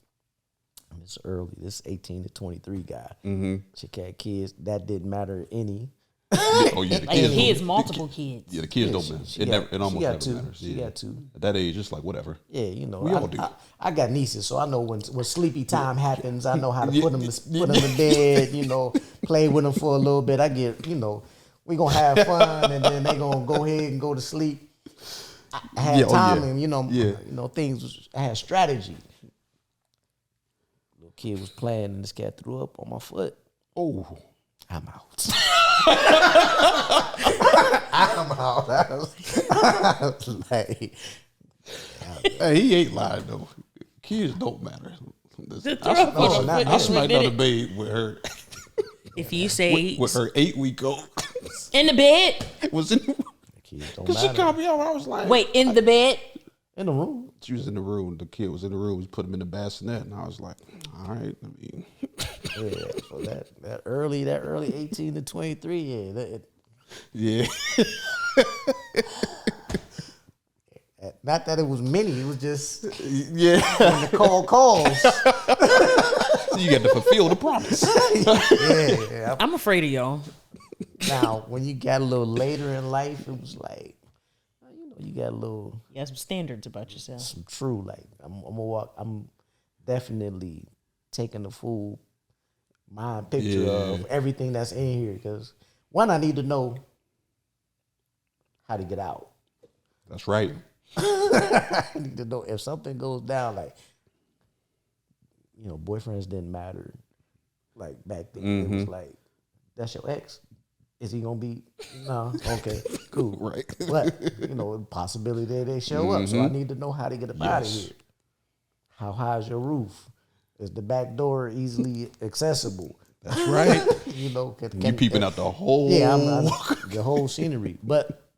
S3: It's early. This 18 to 23 guy.
S1: Mm-hmm.
S3: Chick had kids. That didn't matter any.
S1: Oh yeah, the
S2: Like
S1: kids.
S2: kids, multiple kids.
S1: Yeah, the kids don't matter. It almost never matters.
S3: She got 2.
S1: At that age, it's like whatever.
S3: Yeah, you know,
S1: We all do.
S3: I got nieces, so I know when sleepy time happens, I know how to put them to bed. You know, play with them for a little bit. I get, you know, we gonna have fun, and then they gonna go ahead and go to sleep. I had time, and you know, things. I had strategy. Little kid was playing, and this cat threw up on my foot.
S1: Oh,
S3: I'm out. I'm out. I was like,
S1: hey, he ain't lying though. Kids don't matter. I smacked on the babe with her.
S2: If you say
S1: with her 8-week-old
S2: in the bed,
S1: was in.
S3: kids don't
S1: Because she
S3: matter.
S1: called me over. I was like,
S2: wait, in the bed.
S3: In the room.
S1: She was in the room. The kid was in the room. We put him in the bassinet, and I was like, all right. I mean,
S3: Yeah. So that early 18 to 23.
S1: yeah.
S3: Not that it was many. It was just
S1: Yeah.
S3: when the call calls.
S1: You got to fulfill the promise.
S3: Yeah.
S2: I'm afraid of y'all.
S3: Now, when you got a little later in life, it was like, you got a little
S2: You got some standards about yourself.
S3: some true. Like I'm gonna walk. I'm definitely taking the full mind picture of everything that's in here because one, I need to know how to get out.
S1: That's right.
S3: I need to know if something goes down. Like boyfriends didn't matter. Like back then, it was like, that's your ex. Is he gonna be? No. Okay. Cool.
S1: Right.
S3: But possibility that they show up. So I need to know how to get up out of here. How high is your roof? Is the back door easily accessible?
S1: That's right.
S3: You
S1: peeping out the whole
S3: I'm the whole scenery. But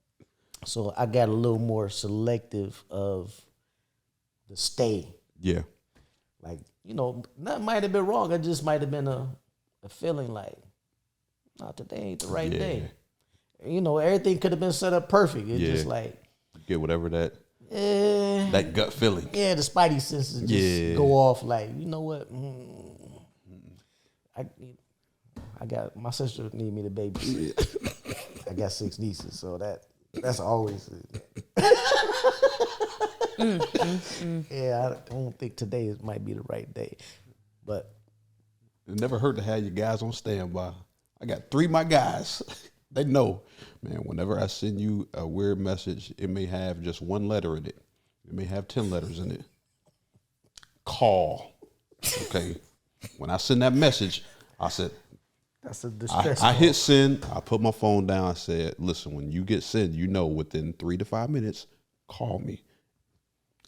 S3: so I got a little more selective of the stay.
S1: Yeah.
S3: Like that might have been wrong. It just might have been a feeling like, no, today ain't the right day. Everything could have been set up perfect. It's just like
S1: get whatever that gut feeling.
S3: Yeah, the spidey senses just go off. Like, you know what? I got my sister need me to babysit. I got 6 nieces, so that's always. Yeah, I don't think today might be the right day, but
S1: it never hurt to have your guys on standby. I got 3 of my guys. They know, man, whenever I send you a weird message, it may have just 1 letter in it. It may have 10 letters in it. Call. Okay. When I send that message, I said,
S3: that's a distress.
S1: I hit send. I put my phone down. I said, listen, when you get send, within 3 to 5 minutes, call me.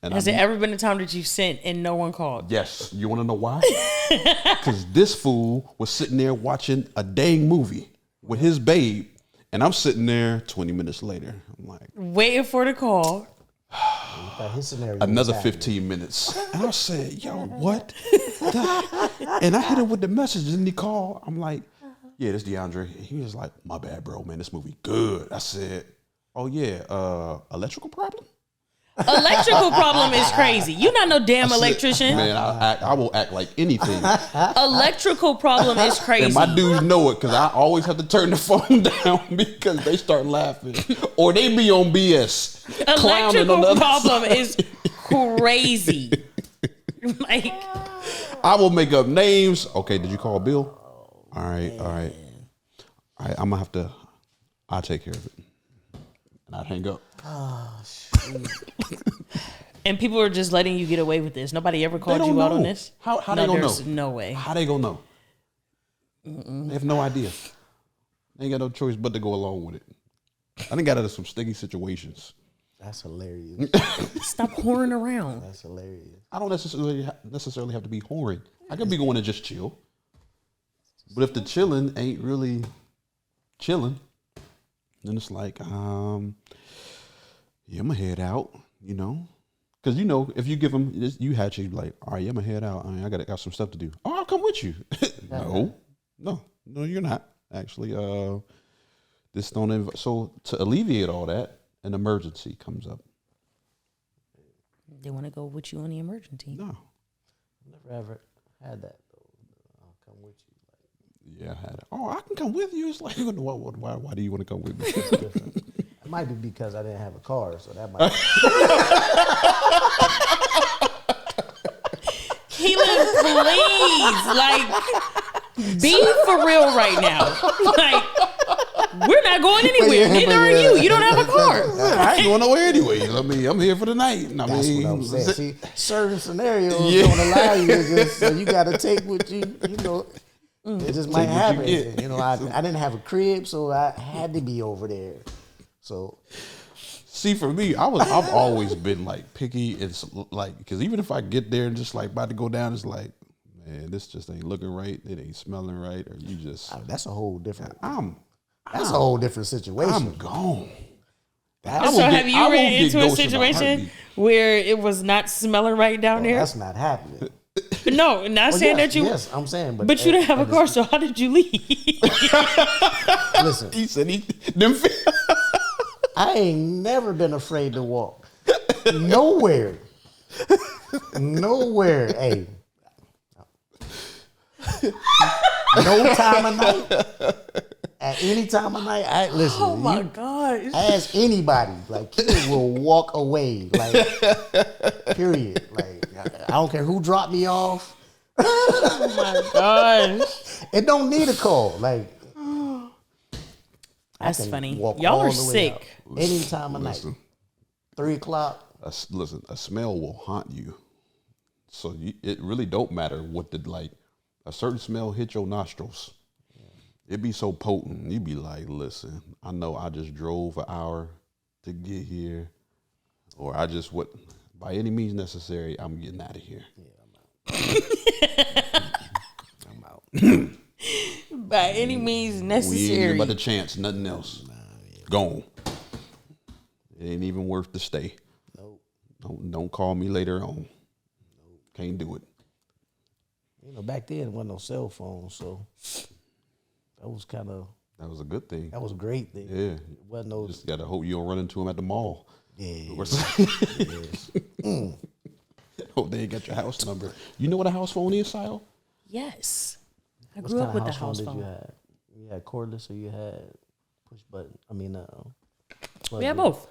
S1: And
S2: Has there ever been a time that you sent and no one called?
S1: Yes. You want to know why? Because this fool was sitting there watching a dang movie with his babe, and I'm sitting there 20 minutes later. I'm like,
S2: waiting for the call.
S3: His scenario
S1: another 15 minutes. And I said, yo, what? And I hit him with the message, and he called. I'm like, yeah, this DeAndre. He was like, my bad, bro, man, this movie good. I said, oh yeah, electrical problem?
S2: Electrical problem is crazy. You're not no damn electrician.
S1: Man, I will act like anything.
S2: Electrical problem is crazy.
S1: And my dudes know it because I always have to turn the phone down because they start laughing or they be on BS.
S2: Electrical problem is crazy. Like,
S1: I will make up names. Okay, did you call Bill? All right. I'm gonna have to. I'll take care of it. And I'd hang up.
S3: Oh, shoot.
S2: And people are just letting you get away with this. Nobody ever called you out on this?
S1: How they gonna know?
S2: There's no way.
S1: How they gonna know? They have no idea. They ain't got no choice but to go along with it. I done got out of some sticky situations.
S3: That's hilarious.
S2: Stop whoring around.
S3: That's hilarious.
S1: I don't necessarily have to be whoring. I could be going to just chill. But if the chilling ain't really chilling, then it's like, yeah, I'm gonna head out, Because, if you give them, you had you like, all right, yeah, I'm gonna head out. I got some stuff to do. Oh, I'll come with you. No, you're not. Actually, this don't. So to alleviate all that, an emergency comes up.
S2: They want to go with you on the emergency.
S1: No.
S3: Never ever had that, though. I'll come with you.
S1: Yeah, I had it. Oh, I can come with you. It's like, why do you want to come with me?
S3: It might be because I didn't have a car, so that might.
S2: Keelan, please, be for real right now. We're not going anywhere. Neither are you. You don't have a car.
S1: I ain't going nowhere anyways. I mean, I'm here for the night.
S3: That's what I'm saying. See, certain scenarios don't allow you to just, so you got to take what you. It just might happen. I didn't have a crib, so I had to be over there. So,
S1: see, for me, I've always been like picky. It's like, because even if I get there and just like about to go down, it's like, man, this just ain't looking right. It ain't smelling right, or you just.
S3: That's a whole different. That's a whole different situation.
S1: I'm gone. I
S2: So
S1: will
S2: have
S1: get-
S2: you
S1: I
S2: ran
S1: won't get
S2: into a
S1: ghosted by
S2: situation
S1: heartbeat.
S2: where it was not smelling right down there?
S3: That's not happening.
S2: No, not
S3: Well,
S2: saying
S3: yes,
S2: that you.
S3: Yes, I'm saying,
S2: But you didn't have a car, so how did you leave?
S3: Listen,
S1: He said them.
S3: I ain't never been afraid to walk. Nowhere. Nowhere. Hey. No time of night. At any time of night, listen.
S2: Oh my God.
S3: Ask anybody. Like, kid will walk away. Like, period. Like, I don't care who dropped me off.
S2: Oh my gosh.
S3: It don't need a call. Like,
S2: That's
S3: I can
S2: funny.
S3: walk
S2: Y'all
S3: all
S2: are
S3: the way
S2: sick.
S3: out. Any time of night.
S1: Listen.
S3: 3 o'clock.
S1: Listen, a smell will haunt you. So it really don't matter what a certain smell hit your nostrils. It be so potent. You be like, listen, I know I just drove an hour to get here, or I just by any means necessary, I'm getting out of here.
S3: I'm out.
S2: By any means
S1: We ain't
S2: necessary.
S1: even about the chance, nothing else. Gone. It ain't even worth the stay.
S3: Nope.
S1: Don't call me later on. Can't do it.
S3: You know, back then, there wasn't no cell phone, so that was kind of,
S1: That was a good thing.
S3: that was a great thing.
S1: Yeah.
S3: It wasn't no,
S1: Just gotta hope you don't run into him at the mall.
S3: yeah.
S1: Hope they ain't got your house number. You know what a house phone is, Sile?
S2: Yes. I
S3: What
S2: grew
S3: kind
S2: up
S3: of
S2: with the
S3: house
S2: house
S3: phone did
S2: phone.
S3: you have? You had cordless or you had push button? I mean,
S2: We had both.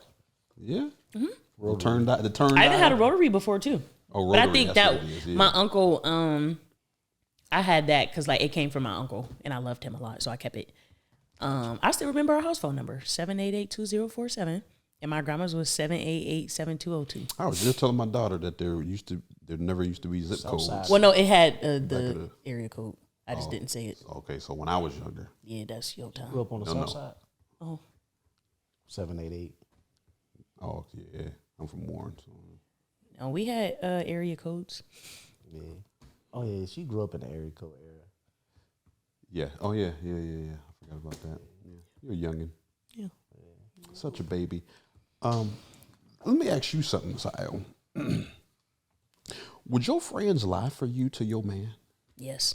S1: Yeah.
S3: Mm-hmm.
S1: The turn
S2: I even had a rotary before too.
S1: Oh,
S2: But I
S1: rotary,
S2: think
S1: that's
S2: that
S1: what it is, yeah.
S2: my uncle, I had that because like it came from my uncle and I loved him a lot, so I kept it. I still remember our house phone number 788-2047, and my grandma's was 788-7202.
S1: I was just telling my daughter that there never used to be zip codes.
S3: Southside.
S2: Well, no, it had the area code. I just didn't say it.
S1: Okay, so when I was younger,
S2: Yeah, that's your time.
S3: Grew up on the
S1: No,
S3: south
S1: no.
S3: side.
S2: Oh,
S3: 788.
S1: oh yeah, I'm from Warren. So.
S2: no, we had area codes.
S3: Yeah. Oh yeah, she grew up in the area code era.
S1: Yeah. Oh yeah. I forgot about that. Yeah. You're a youngin.
S2: Yeah.
S1: Such a baby. Let me ask you something, Sile. Would your friends lie for you to your man?
S2: Yes.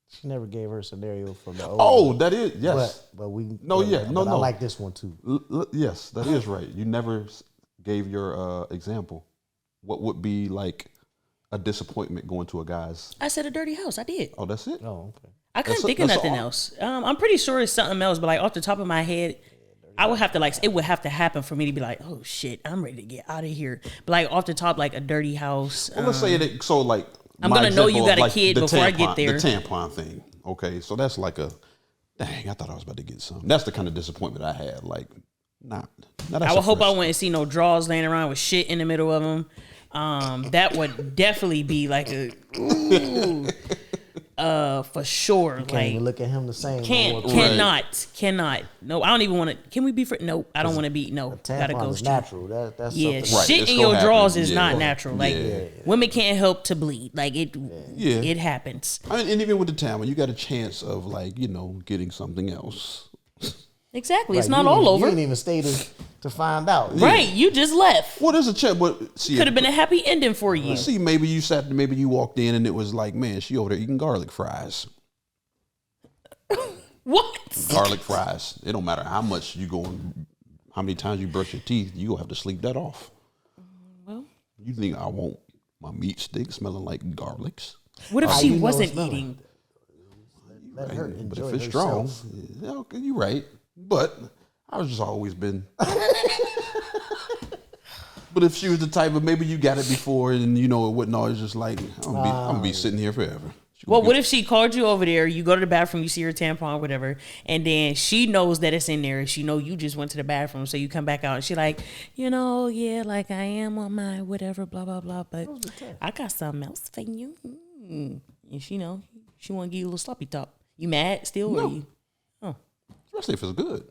S3: She never gave her scenario from the old.
S1: Oh, that is yes.
S3: but we.
S1: No,
S3: but,
S1: yeah, no,
S3: but I
S1: no.
S3: like this one too.
S1: Yes, that is right. You never gave your example. What would be like a disappointment going to a guy's?
S2: I said a dirty house. I did.
S1: Oh, that's it.
S3: Oh, okay.
S2: I couldn't
S1: That's-
S2: think of
S1: that's
S2: nothing
S1: all-
S2: else. I'm pretty sure it's something else, but like off the top of my head, I would have to it would have to happen for me to be like, oh shit, I'm ready to get out of here. But like off the top, like a dirty house.
S1: Well, let's say that. So, like,
S2: I'm
S1: my
S2: gonna know you
S1: example
S2: got
S1: of,
S2: a kid
S1: the
S2: before I
S1: tampon-
S2: get there.
S1: The tampon thing. Okay, so that's like a. Dang, I thought I was about to get some. That's the kind of disappointment I had. Like, not.
S2: I would hope I wouldn't see no drawers laying around with shit in the middle of them. That would definitely be like a ooh, for sure.
S3: Can't
S2: Like
S3: even look at him the same. no more.
S2: cannot. No, I don't even want to. Can we be friends? Nope, I don't want to be. No, gotta
S3: Tampon
S2: go
S3: is
S2: straight.
S3: natural. That's
S2: Yeah,
S3: something.
S1: Right,
S2: shit
S1: it's
S2: in
S1: gonna
S2: your
S1: happen.
S2: drawers is
S1: Yeah.
S2: not natural. Like
S1: Yeah.
S2: women can't help to bleed. Like it,
S1: Yeah.
S2: it happens.
S1: I mean, and even with the tampon, you got a chance of like getting something else.
S2: Exactly, it's
S3: Like,
S2: not
S3: you
S2: all
S3: didn't-
S2: over.
S3: You didn't even stay to find out.
S2: Right, you just left.
S1: Well, there's a chance, but see,
S2: Could have been a happy ending for you.
S1: see, maybe you walked in and it was like, man, she over there eating garlic fries.
S2: What?
S1: Garlic fries. It don't matter how much how many times you brush your teeth, you gonna have to sleep that off.
S2: Well,
S1: You think I want my meat stick smelling like garlics?
S2: what if
S3: How
S2: she
S3: you know
S2: wasn't
S3: it's smelling?
S2: eating?
S3: Let her
S1: But
S3: enjoy
S1: if it's
S3: herself.
S1: strong, yeah, okay, you're right. But I was just always been. But if she was the type of maybe you got it before and it wouldn't always just like I'm gonna be sitting here forever.
S2: Well, what if she called you over there? You go to the bathroom, you see her tampon, whatever, and then she knows that it's in there. She know you just went to the bathroom, so you come back out and she like, yeah, like I am on my whatever, blah blah blah. But I got something else for you. And she want to give you a little sloppy top. You mad still?
S1: No.
S2: Or you? Oh,
S1: Especially if it's good.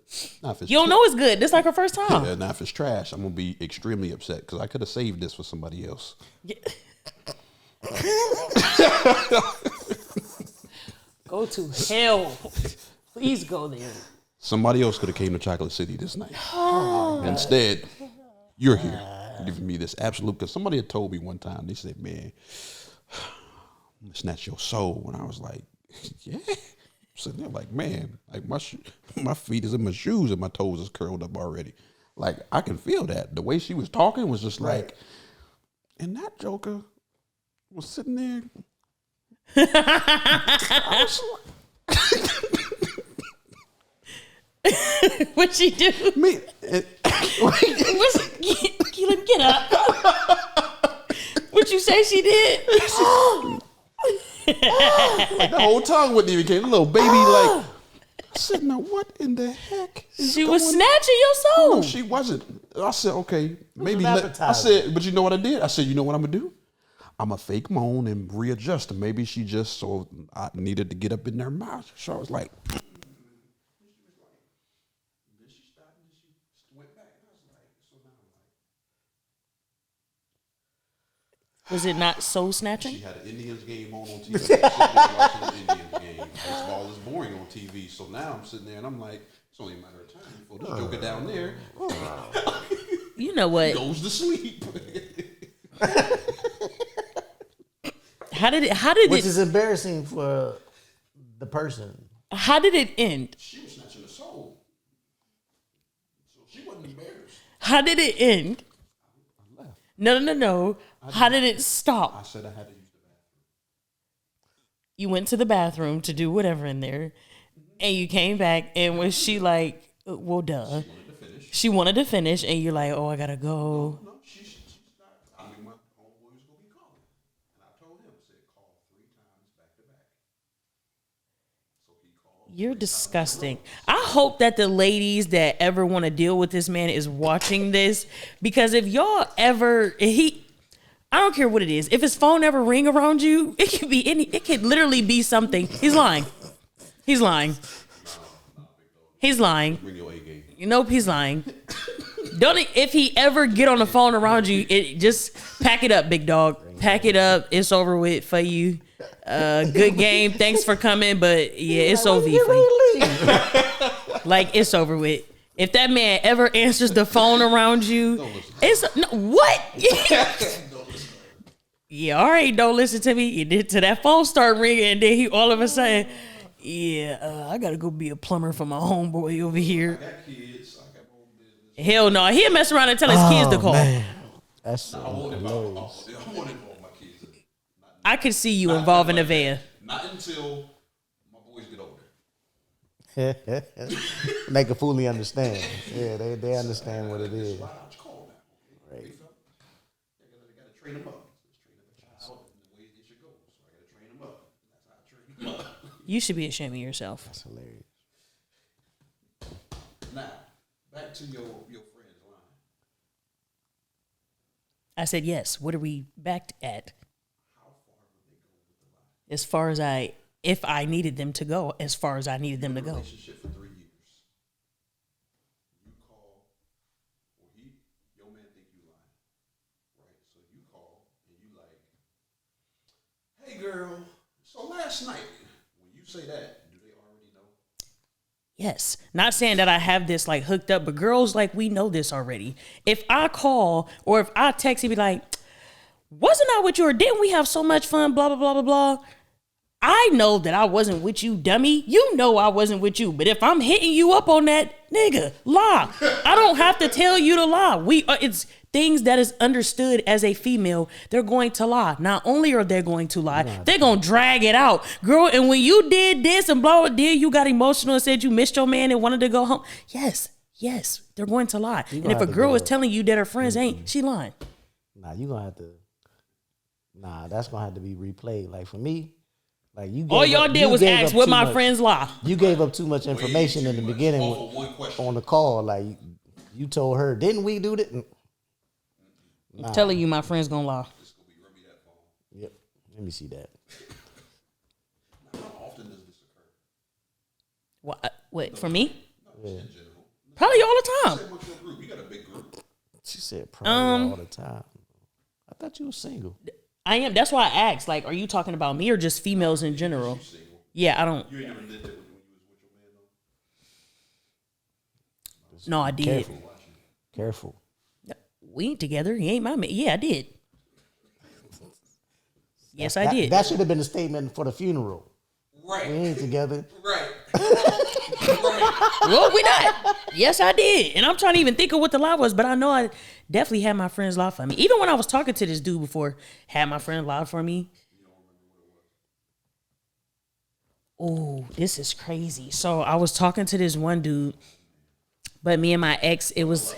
S1: Now, if it's
S2: you don't know it's good. This like her first time.
S1: Yeah, now if it's trash, I'm gonna be extremely upset because I could have saved this for somebody else.
S2: Go to hell. Please go there.
S1: Somebody else could have came to Chocolate City this night. Instead, you're here giving me this absolute. Because somebody had told me one time, they said, "Man, I'm gonna snatch your soul." And I was like, "Yeah." I'm sitting there like, man, like my feet is in my shoes and my toes is curled up already. Like I can feel that. The way she was talking was just like, and that joker was sitting there. I was like,
S2: What'd she do?
S1: me,
S2: Get up. What you say she did?
S1: like the whole tongue wouldn't even came. A little baby like. I said, now what in the heck is
S2: She
S1: going
S2: was snatching your soul.
S1: No, she wasn't. I said, okay, maybe.
S3: an
S1: I said, but you know what I did? I said, you know what I'm gonna do? I'm a fake moan and readjust. And maybe she just so I needed to get up in their mouth. So I was like,
S2: Was it not soul snatching?
S1: she had an Indians game on TV. I'm sitting there watching the Indians game. Baseball is boring on TV. So now I'm sitting there and I'm like, it's only a matter of time before this joker down there
S2: You know what?
S1: goes to sleep.
S2: How did
S3: Which
S2: it
S3: is embarrassing for the person.
S2: how did it end?
S1: She was snatching the soul. So she wasn't embarrassed.
S2: How did it end? No. How did it stop?
S1: I said I had to use the bathroom.
S2: You went to the bathroom to do whatever in there, and you came back, and was she like, well, duh. She wanted to finish, and you're like, oh, I gotta go.
S1: No, she's not. I mean, my homeboy was going to be calling. And I told him, I said, call 3 times back to back. So he called.
S2: You're disgusting. I hope that the ladies that ever want to deal with this man is watching this, because if y'all ever, I don't care what it is. If his phone ever ring around you, it could be it could literally be something. He's lying. He's lying. He's lying.
S1: Bring your A game.
S2: Nope, he's lying. If he ever get on the phone around you, just pack it up, big dog. Pack it up. It's over with for you. Good game. Thanks for coming, but yeah, it's over for you. Like it's over with. If that man ever answers the phone around you, what? Yeah, all right, don't listen to me. You did till that phone start ringing, and then he all of a sudden, I gotta go be a plumber for my homeboy over here.
S1: I got kids. I got my own business.
S2: Hell no, he'll mess around and tell his kids to call.
S3: Man. That's
S1: I won't involve my kids.
S2: I could see you involving Nevaeh.
S1: Not until my boys get older.
S3: They can fully understand. Yeah, they understand what it is.
S1: Right. They got to train them up. Train up a child in the ways they should go. So I got to train them up. That's how I train them up.
S2: You should be ashamed of yourself.
S3: That's hilarious.
S1: Now, back to your friend's line.
S2: I said yes. What are we back at?
S1: How far would they go with the line?
S2: As far as if I needed them to go, as far as I needed them to go.
S1: Relationship for 3 years. You call, or your man think you lying, right? So you call and you like, hey girl, so last night, when you say that, do they already know?
S2: Yes. Not saying that I have this like hooked up, but girls, like, we know this already. If I call or if I text you, be like, wasn't I with you, or didn't we have so much fun, blah, blah, blah, blah, blah. I know that I wasn't with you, dummy. You know I wasn't with you. But if I'm hitting you up on that, nigga, lie. I don't have to tell you to lie. It's things that is understood as a female. They're going to lie. Not only are they going to lie, they're going to drag it out. Girl, and when you did this and blah, blah, you got emotional and said you missed your man and wanted to go home. Yes, they're going to lie. And if a girl is telling you that her friends ain't, she lying.
S3: Nah, you going to have to. Nah, that's going to have to be replayed. Like for me, like you.
S2: All y'all did was ask what my friends lie.
S3: You gave up too much information in the beginning on the call. Like you told her, didn't we do that?
S2: I'm telling you, my friends gonna lie.
S3: Yep. Let me see that.
S1: How often does this occur?
S2: What for me?
S1: No, in general.
S2: Probably all the time.
S1: Say amongst your group. You got a big group.
S3: She said probably all the time. I thought you were single.
S2: I am. That's why I asked. Like, are you talking about me or just females in general? Yeah, I don't.
S1: You ain't never did that when you was with your man
S2: No, I did.
S3: Careful.
S2: We ain't together. He ain't my man. Yeah, I did. Yes, I did.
S3: That should have been the statement for the funeral.
S1: Right.
S3: We ain't together.
S1: Right.
S2: Well, we not. Yes, I did. And I'm trying to even think of what the lie was, but I know I definitely had my friends lie for me. Even when I was talking to this dude before, had my friend lie for me. Oh, this is crazy. So I was talking to this one dude, but me and my ex, it was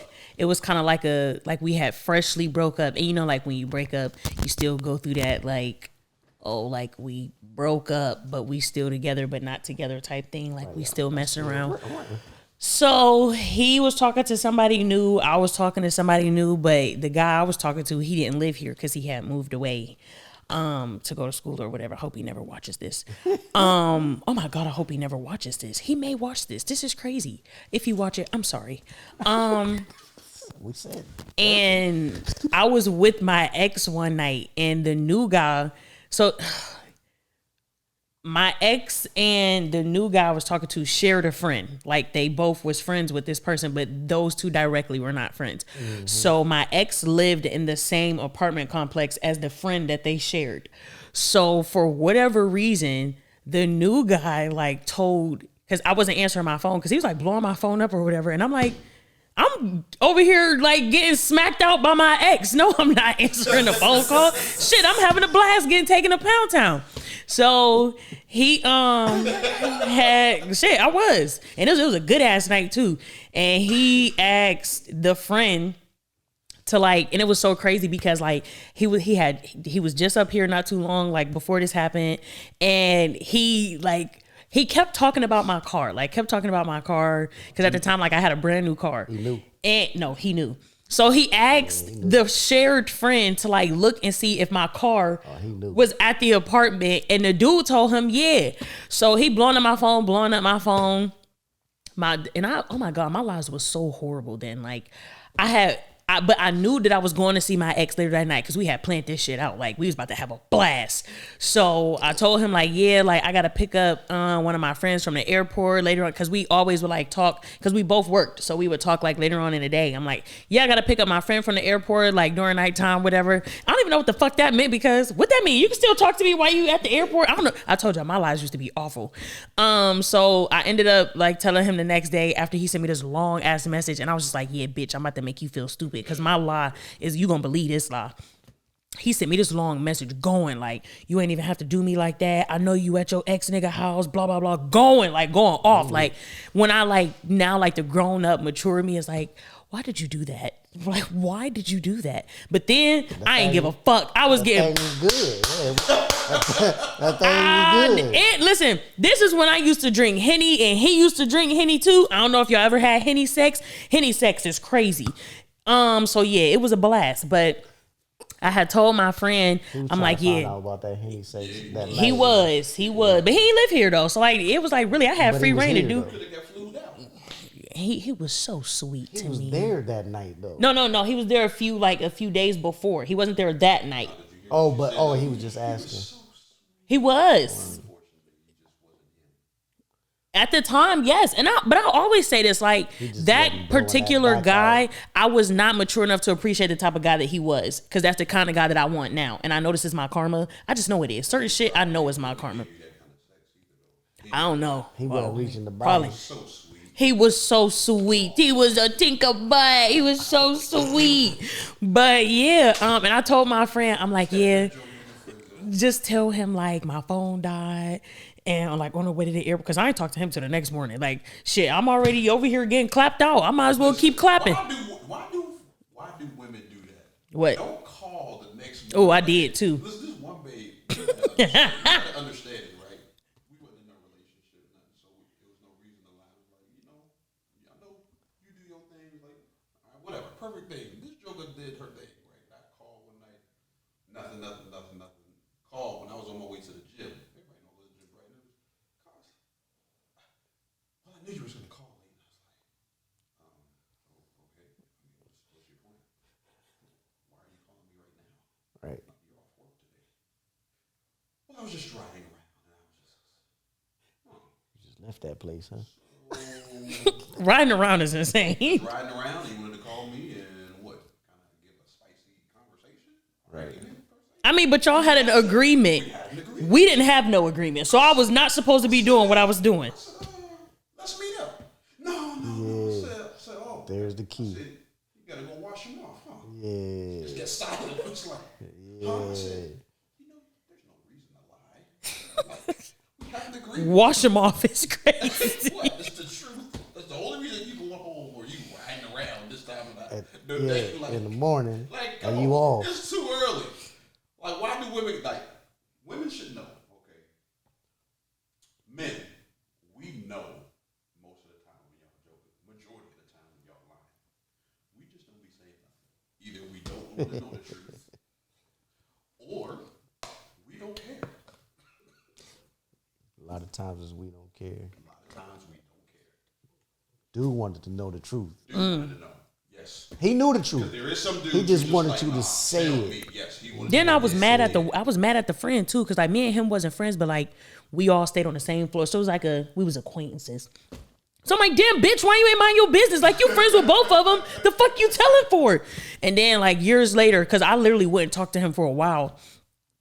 S2: kind of like we had freshly broke up. And you know, like when you break up, you still go through that like we broke up, but we still together, but not together type thing. Like we still messing around. So he was talking to somebody new. I was talking to somebody new, but the guy I was talking to, he didn't live here because he had moved away to go to school or whatever. I hope he never watches this. Oh my God, I hope he never watches this. He may watch this. This is crazy. If you watch it, I'm sorry.
S3: We said.
S2: And I was with my ex one night, and the new guy. So my ex and the new guy I was talking to shared a friend. Like they both was friends with this person, but those two directly were not friends. Mm-hmm. So my ex lived in the same apartment complex as the friend that they shared. So for whatever reason, the new guy like told, because I wasn't answering my phone, because he was like blowing my phone up or whatever. And I'm like, I'm over here like getting smacked out by my ex. No, I'm not answering the phone call. Shit, I'm having a blast getting taken to Pound Town. So he had shit, I was. And it was a good ass night too. And he asked the friend to like, and it was so crazy because like he was just up here not too long, like before this happened, and he kept talking about my car, because at the time, like I had a brand new car.
S3: He knew.
S2: And no, he knew. So he asked the shared friend to like look and see if my car was at the apartment, and the dude told him, yeah. So he blowing up my phone. Oh my God, my lives was so horrible then. Like but I knew that I was going to see my ex later that night because we had planned this shit out. Like, we was about to have a blast. So I told him, like, yeah, like, I got to pick up one of my friends from the airport later on, because we always would, like, talk, because we both worked. So we would talk, like, later on in the day. I'm like, yeah, I got to pick up my friend from the airport, like, during nighttime, whatever. I don't even know what the fuck that meant, because what that mean? You can still talk to me while you at the airport? I don't know. I told y'all, my lives used to be awful. So I ended up, like, telling him the next day after he sent me this long-ass message, and I was just like, yeah, bitch, I'm about to make you feel stupid. Because my lie is, you gonna believe this lie. He sent me this long message going like, you ain't even have to do me like that. I know you at your ex nigga house, blah, blah, blah. Going off. Like when I like now, like the grown up mature me is like, why did you do that? Like, why did you do that? But then I ain't give a fuck. I was getting
S3: good. That thing was good.
S2: And listen, this is when I used to drink Henny, and he used to drink Henny too. I don't know if y'all ever had Henny sex. Henny sex is crazy. So yeah, it was a blast. But I had told my friend, I'm like, yeah.
S3: Out about that Henny sex that
S2: he was, but he ain't live here though. So like, it was like really, I had free reign to do. He was so sweet to me.
S3: He was there that night though.
S2: No. He was there a few days before. He wasn't there that night.
S3: He was just asking.
S2: He was. At the time, yes. But I always say this, like that particular guy, I was not mature enough to appreciate the type of guy that he was, because that's the kind of guy that I want now. And I know this is my karma. I just know it is. Certain shit I know is my karma. I don't know.
S3: He wasn't reaching the bottom.
S2: He was so sweet. He was a tinker butt. He was so sweet. But yeah, and I told my friend, I'm like, yeah, just tell him like my phone died. And I'm like on the way to the airport, because I ain't talked to him till the next morning. Like, shit, I'm already over here getting clapped out. I might as well keep clapping.
S1: Why do women do that?
S2: What?
S1: Don't call the next morning.
S2: Oh, I did too.
S1: This one babe. You gotta understand it, right? We wasn't in no relationship, nothing, so there was no reason to lie. Like, I know you do your thing. Like, all right, whatever, perfect thing. This joker did her thing, right? I called one night. Nothing. Called when I was on my way to the gym. I knew you was going to call me. And I was like, okay. What's your point? Why are you calling me right now?
S3: Right.
S1: You're off work today. Well, I was just driving around, and I was just,
S3: You just left that place, huh?
S1: So
S2: Riding around is insane.
S1: Riding around, he wanted to call me and what? Kind of give a spicy conversation.
S3: Right.
S2: I mean, but y'all had an agreement. We didn't have no agreement, so I was not supposed to be doing what I was doing.
S1: Let's meet up. No.
S3: Yeah.
S1: I said, oh.
S3: There's the key.
S1: I said, you gotta go wash him off, huh?
S3: Yeah.
S1: Just get silent. It's like,
S3: Yeah.
S1: huh? I said, there's no reason to lie. Like, we have an agreement.
S2: Wash them off is crazy.
S1: What? It's the truth. That's the only reason you going home or you riding around this time of the
S3: Yeah,
S1: day. Like,
S3: in the morning.
S1: like,
S3: Are
S1: come
S3: you
S1: on.
S3: off?
S1: It's too early. Like, why do women, women should know, okay? Men, we know most of the time when y'all joking. Majority of the time when y'all lying. We just don't be saying nothing. Either we don't want to know the truth, or we don't care.
S3: A lot of times is we don't care.
S1: A lot of times we don't care.
S3: Dude wanted to know the truth.
S1: Dude wanted to know. Yes.
S3: He knew the truth.
S1: There is some dudes
S3: He just
S1: who
S3: wanted
S1: like,
S3: you to say
S1: tell
S3: it.
S1: me. Yes, he wanted
S2: Then
S1: to
S2: I was
S1: say
S2: mad
S1: it.
S2: at the friend too, because like me and him wasn't friends, but like we all stayed on the same floor, so it was like we was acquaintances. So I'm like, damn, bitch, why you ain't mind your business? Like, you friends with both of them. The fuck you telling for? And then like years later, because I literally wouldn't talk to him for a while.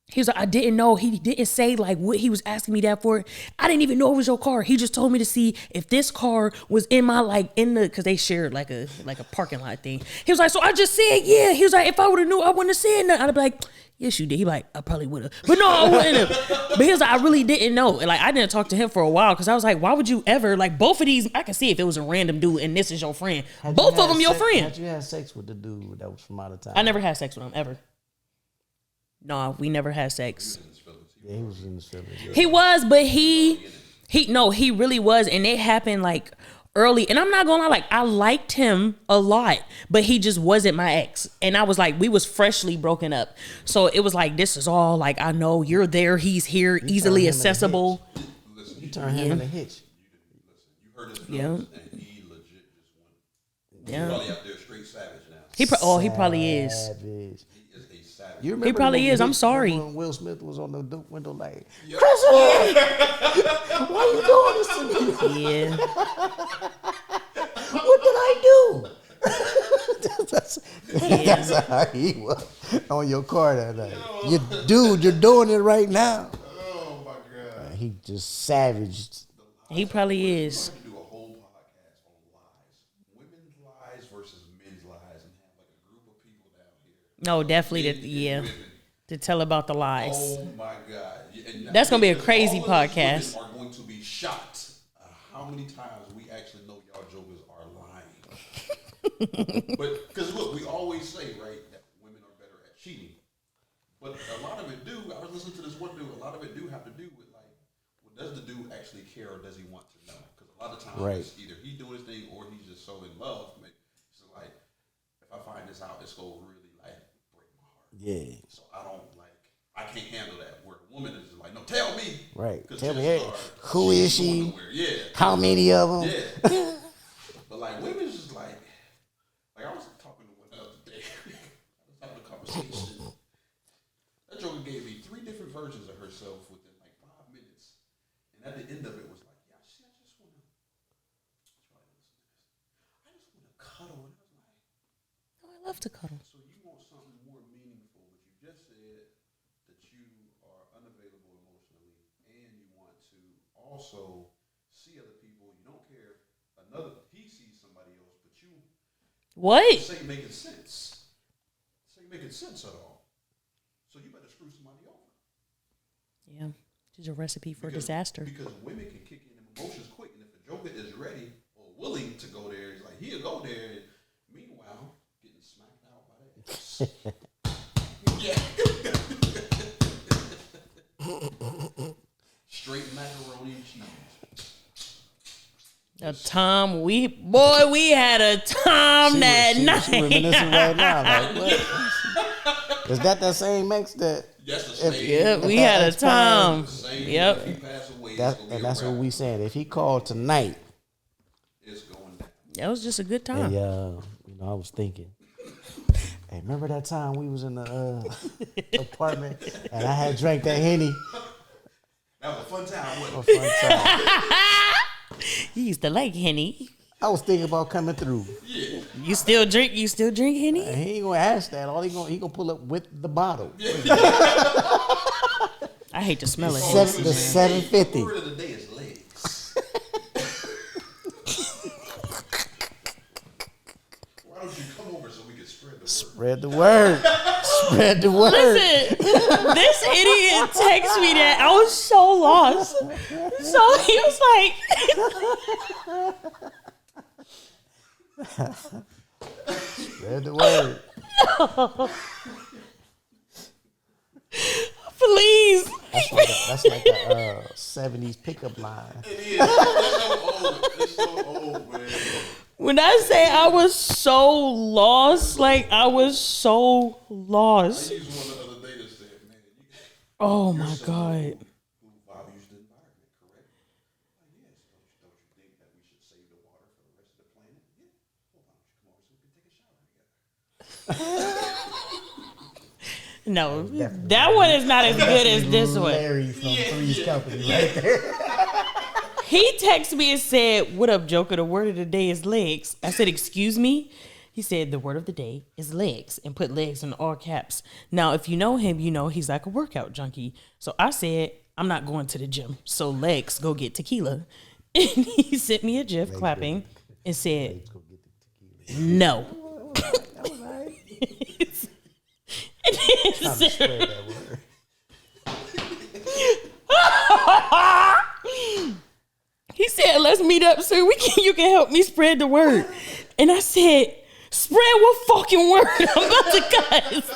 S2: He was like, I didn't know. He didn't say like what he was asking me that for. I didn't even know it was your car. He just told me to see if this car was in my because they shared like a parking lot thing. He was like, so I just said yeah. He was like, if I would have knew, I wouldn't have said nothing. I'd be like, yes, you did. He like, I probably would have, but no, I wouldn't have. But he was like, I really didn't know. And like, I didn't talk to him for a while because I was like, why would you ever like both of these? I can see if it was a random dude and this is your friend. Both of them your friend.
S3: Had you had sex with the dude that was from out of town?
S2: I never had sex with him ever. No, we never had sex.
S3: Yeah, he was in the Phillies. Yeah.
S2: He was, but he really was, and it happened like early. And I'm not gonna lie, like I liked him a lot, but he just wasn't my ex. And I was like, we was freshly broken up, so it was like this is all like I know you're there, he's here, easily accessible.
S3: You turn him in a hitch.
S1: You heard his
S2: Yeah.
S1: and he legit just went.
S2: Yeah.
S1: He's probably out there straight savage now.
S2: He probably is.
S3: Savage.
S1: He is a savage.
S3: You remember
S2: probably
S3: when
S2: is. I'm sorry.
S3: When Will Smith was on the window like,
S1: Yeah.
S3: President, why you doing this to me?
S2: Yeah.
S3: What did I do? That's how he was on your car that night. You're doing it right now.
S1: Oh my God.
S3: He just savaged.
S2: He probably is.
S1: We do a whole podcast on lies, women's lies versus men's lies, and have like a group of people down here.
S2: No, definitely
S1: Men and women.
S2: to tell about the lies.
S1: Oh my God. And
S2: That's gonna be a crazy
S1: all of these
S2: podcast.
S1: women are going to be shocked how many times we actually know y'all jokers are lying. But because look, we always say right that women are better at cheating, but a lot of it do. I was listening to this one dude. A lot of it do have to do with like, well, does the dude actually care or does he want to know? Because a lot of times
S3: Right.
S1: it's either he doing his thing or he's just so in love. So like, if I find this out, it's gonna really like break my heart.
S3: Yeah.
S1: So I can't handle that. Where a woman is just like, no, tell me.
S3: Right.
S1: 'Cause
S3: Tell me,
S1: chances
S3: hey,
S1: are
S3: who is
S1: she's going
S3: she?
S1: nowhere. Yeah.
S3: How many of them?
S1: Yeah. But like women's just like I was talking to one the other day. I was having a conversation. That joker gave me 3 different versions of herself within like 5 minutes. And at the end of it was like, yeah, I just wanna cuddle. And I was like,
S2: Oh, I love to cuddle.
S1: so you want something more meaningful, but you just said that you are unavailable emotionally and you want to also see other people. You don't care. He sees somebody else, but you
S2: What?
S1: this ain't making sense. This ain't making sense at all. So you better screw somebody over.
S2: Yeah. Just a recipe for disaster.
S1: Because women can kick in them emotions quick, and if the joker is ready or willing to go there, he's like, he'll go there. And meanwhile, getting smacked out by that. Yeah. Straight macaroni and cheese.
S2: A time we had a time that night.
S3: She reminiscing right now. Like, what? Is that same ex that?
S1: Yes, the same.
S2: Yep, we had a time.
S1: The same.
S2: Yep.
S1: If he pass away,
S3: That's what we saying. If he called tonight,
S1: it's going down.
S2: That was just a good time.
S3: hey, I was thinking. Hey, remember that time we was in the apartment and I had drank that Henny?
S1: That was a fun time, wasn't
S3: A
S1: it?
S3: fun time.
S2: You used to like Henny.
S3: I was thinking about coming through.
S2: You still drink Henny?
S3: He ain't gonna ask that. All he gonna pull up with the bottle.
S2: I hate to smell it.
S3: The 750.
S1: The word of the day is legs. Why don't you come over so we can spread the word?
S3: Spread the word.
S2: Listen, this idiot texted me that I was so lost. So he was like,
S3: Spread the word.
S2: please.
S3: That's like a 70s pickup line.
S1: It is. It's so old, man.
S2: When I say I was so lost, like I was so lost.
S1: I used one the other day that said, man,
S2: Oh my God.
S1: who values the environment, correct? Like, yes. Don't you think that we should save the water for the rest of the planet? Yeah. Well, why don't you come over so we can take a shower together?
S2: No, that one is not as good as this one.
S3: Larry from Three's Company right there.
S2: He texted me and said, "What up, Joker? The word of the day is legs." I said, "Excuse me?" He said, "The word of the day is legs," and put legs in all caps. Now, if you know him, you know he's like a workout junkie. So I said, "I'm not going to the gym. So legs, go get tequila." And he sent me a gif clapping and said, "No."
S3: That was all right.
S2: And
S3: Trying to spread that word.
S2: He said, "Let's meet up so you can help me spread the word." And I said, "Spread what fucking word?" I'm about to cuss.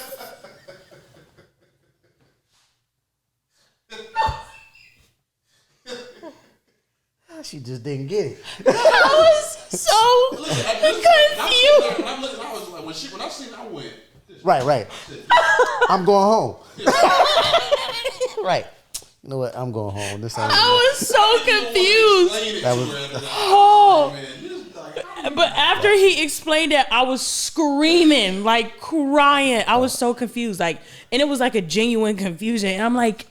S3: She just didn't get it.
S2: I was so confused.
S1: I was like, when I seen it, I went,
S3: Right. I'm going home. Right. You know what? I'm going home. This ain't
S2: I was so confused.
S3: That was
S2: Oh. But after he explained that, I was screaming, like crying. I was so confused. Like, and it was like a genuine confusion. And I'm like,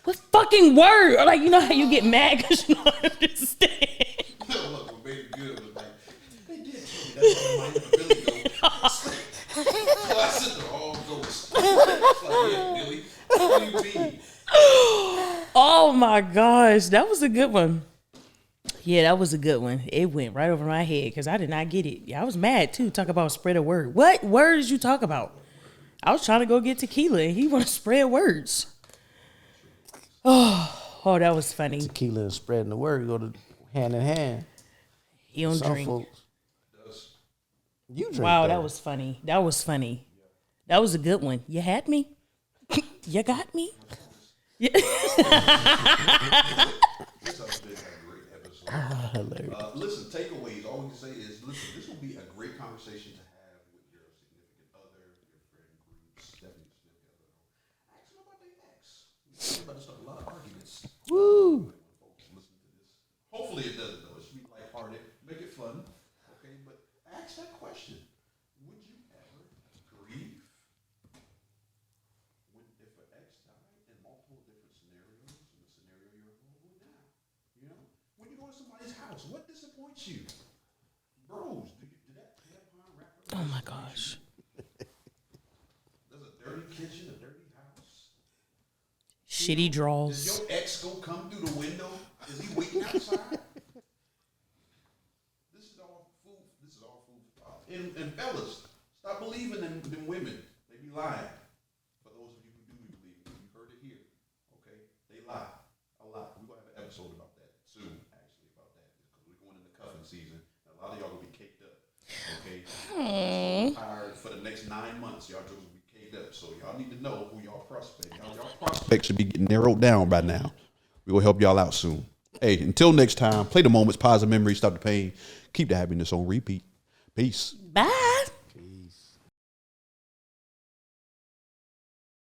S2: what fucking word? Or like, you know how you get mad because you don't understand.
S1: look, what made it good was like, they did tell me that's why my Billy go. So I said, oh, ghost. It's like, yeah, Billy, what do you mean?
S2: Oh my gosh, that was a good one. Yeah, that was a good one. It went right over my head because I did not get it. Yeah, I was mad too. Talk about spread a word. What word did you talk about? I was trying to go get tequila and he want to spread words. Oh, that was funny.
S3: tequila and spreading the word go to hand in hand.
S2: He don't
S3: Some
S2: drink.
S3: folks. You drink.
S2: Wow,
S3: though.
S2: that was funny. That was funny. That was a good one. You had me. You got me. Yeah.
S1: This has been a great episode.
S3: hilarious.
S1: Listen, takeaways. All we can say is, listen, this will be a great conversation to have with your significant other, your friend groups, definitely significant other. Ask them about their ex. We're about to start a lot of arguments.
S3: Woo.
S1: When folks listen to this. Hopefully it doesn't though. It should be lighthearted. Make it fun. Okay, but ask that question. Would you ever grieve if an ex died in multiple different scenarios in the scenario you're involved with now? You know? When you go to somebody's house, what disappoints you? Bros, did that tampon wrap up?
S2: Oh my gosh.
S1: There's a dirty kitchen, a dirty house.
S2: Shitty
S1: Does
S2: draws.
S1: your ex go come through the window? Is he waiting outside? This is all food. This is all food for thought. And fellas, stop believing in them women. They be lying. For those of you who do believe them, you heard it here. Okay? They lie a lot. We're gonna have an episode about that soon, actually, about that. Because we're going into cuffing season. And a lot of y'all gonna be caked up. Okay? Tired for the next 9 months. Y'all just gonna be caked up. So y'all need to know who y'all prospect. Y'all prospect should be getting narrowed down by now. We will help y'all out soon. Hey, until next time, play the moments, positive memories, stop the pain, keep the happiness on repeat. Peace.
S2: Bye.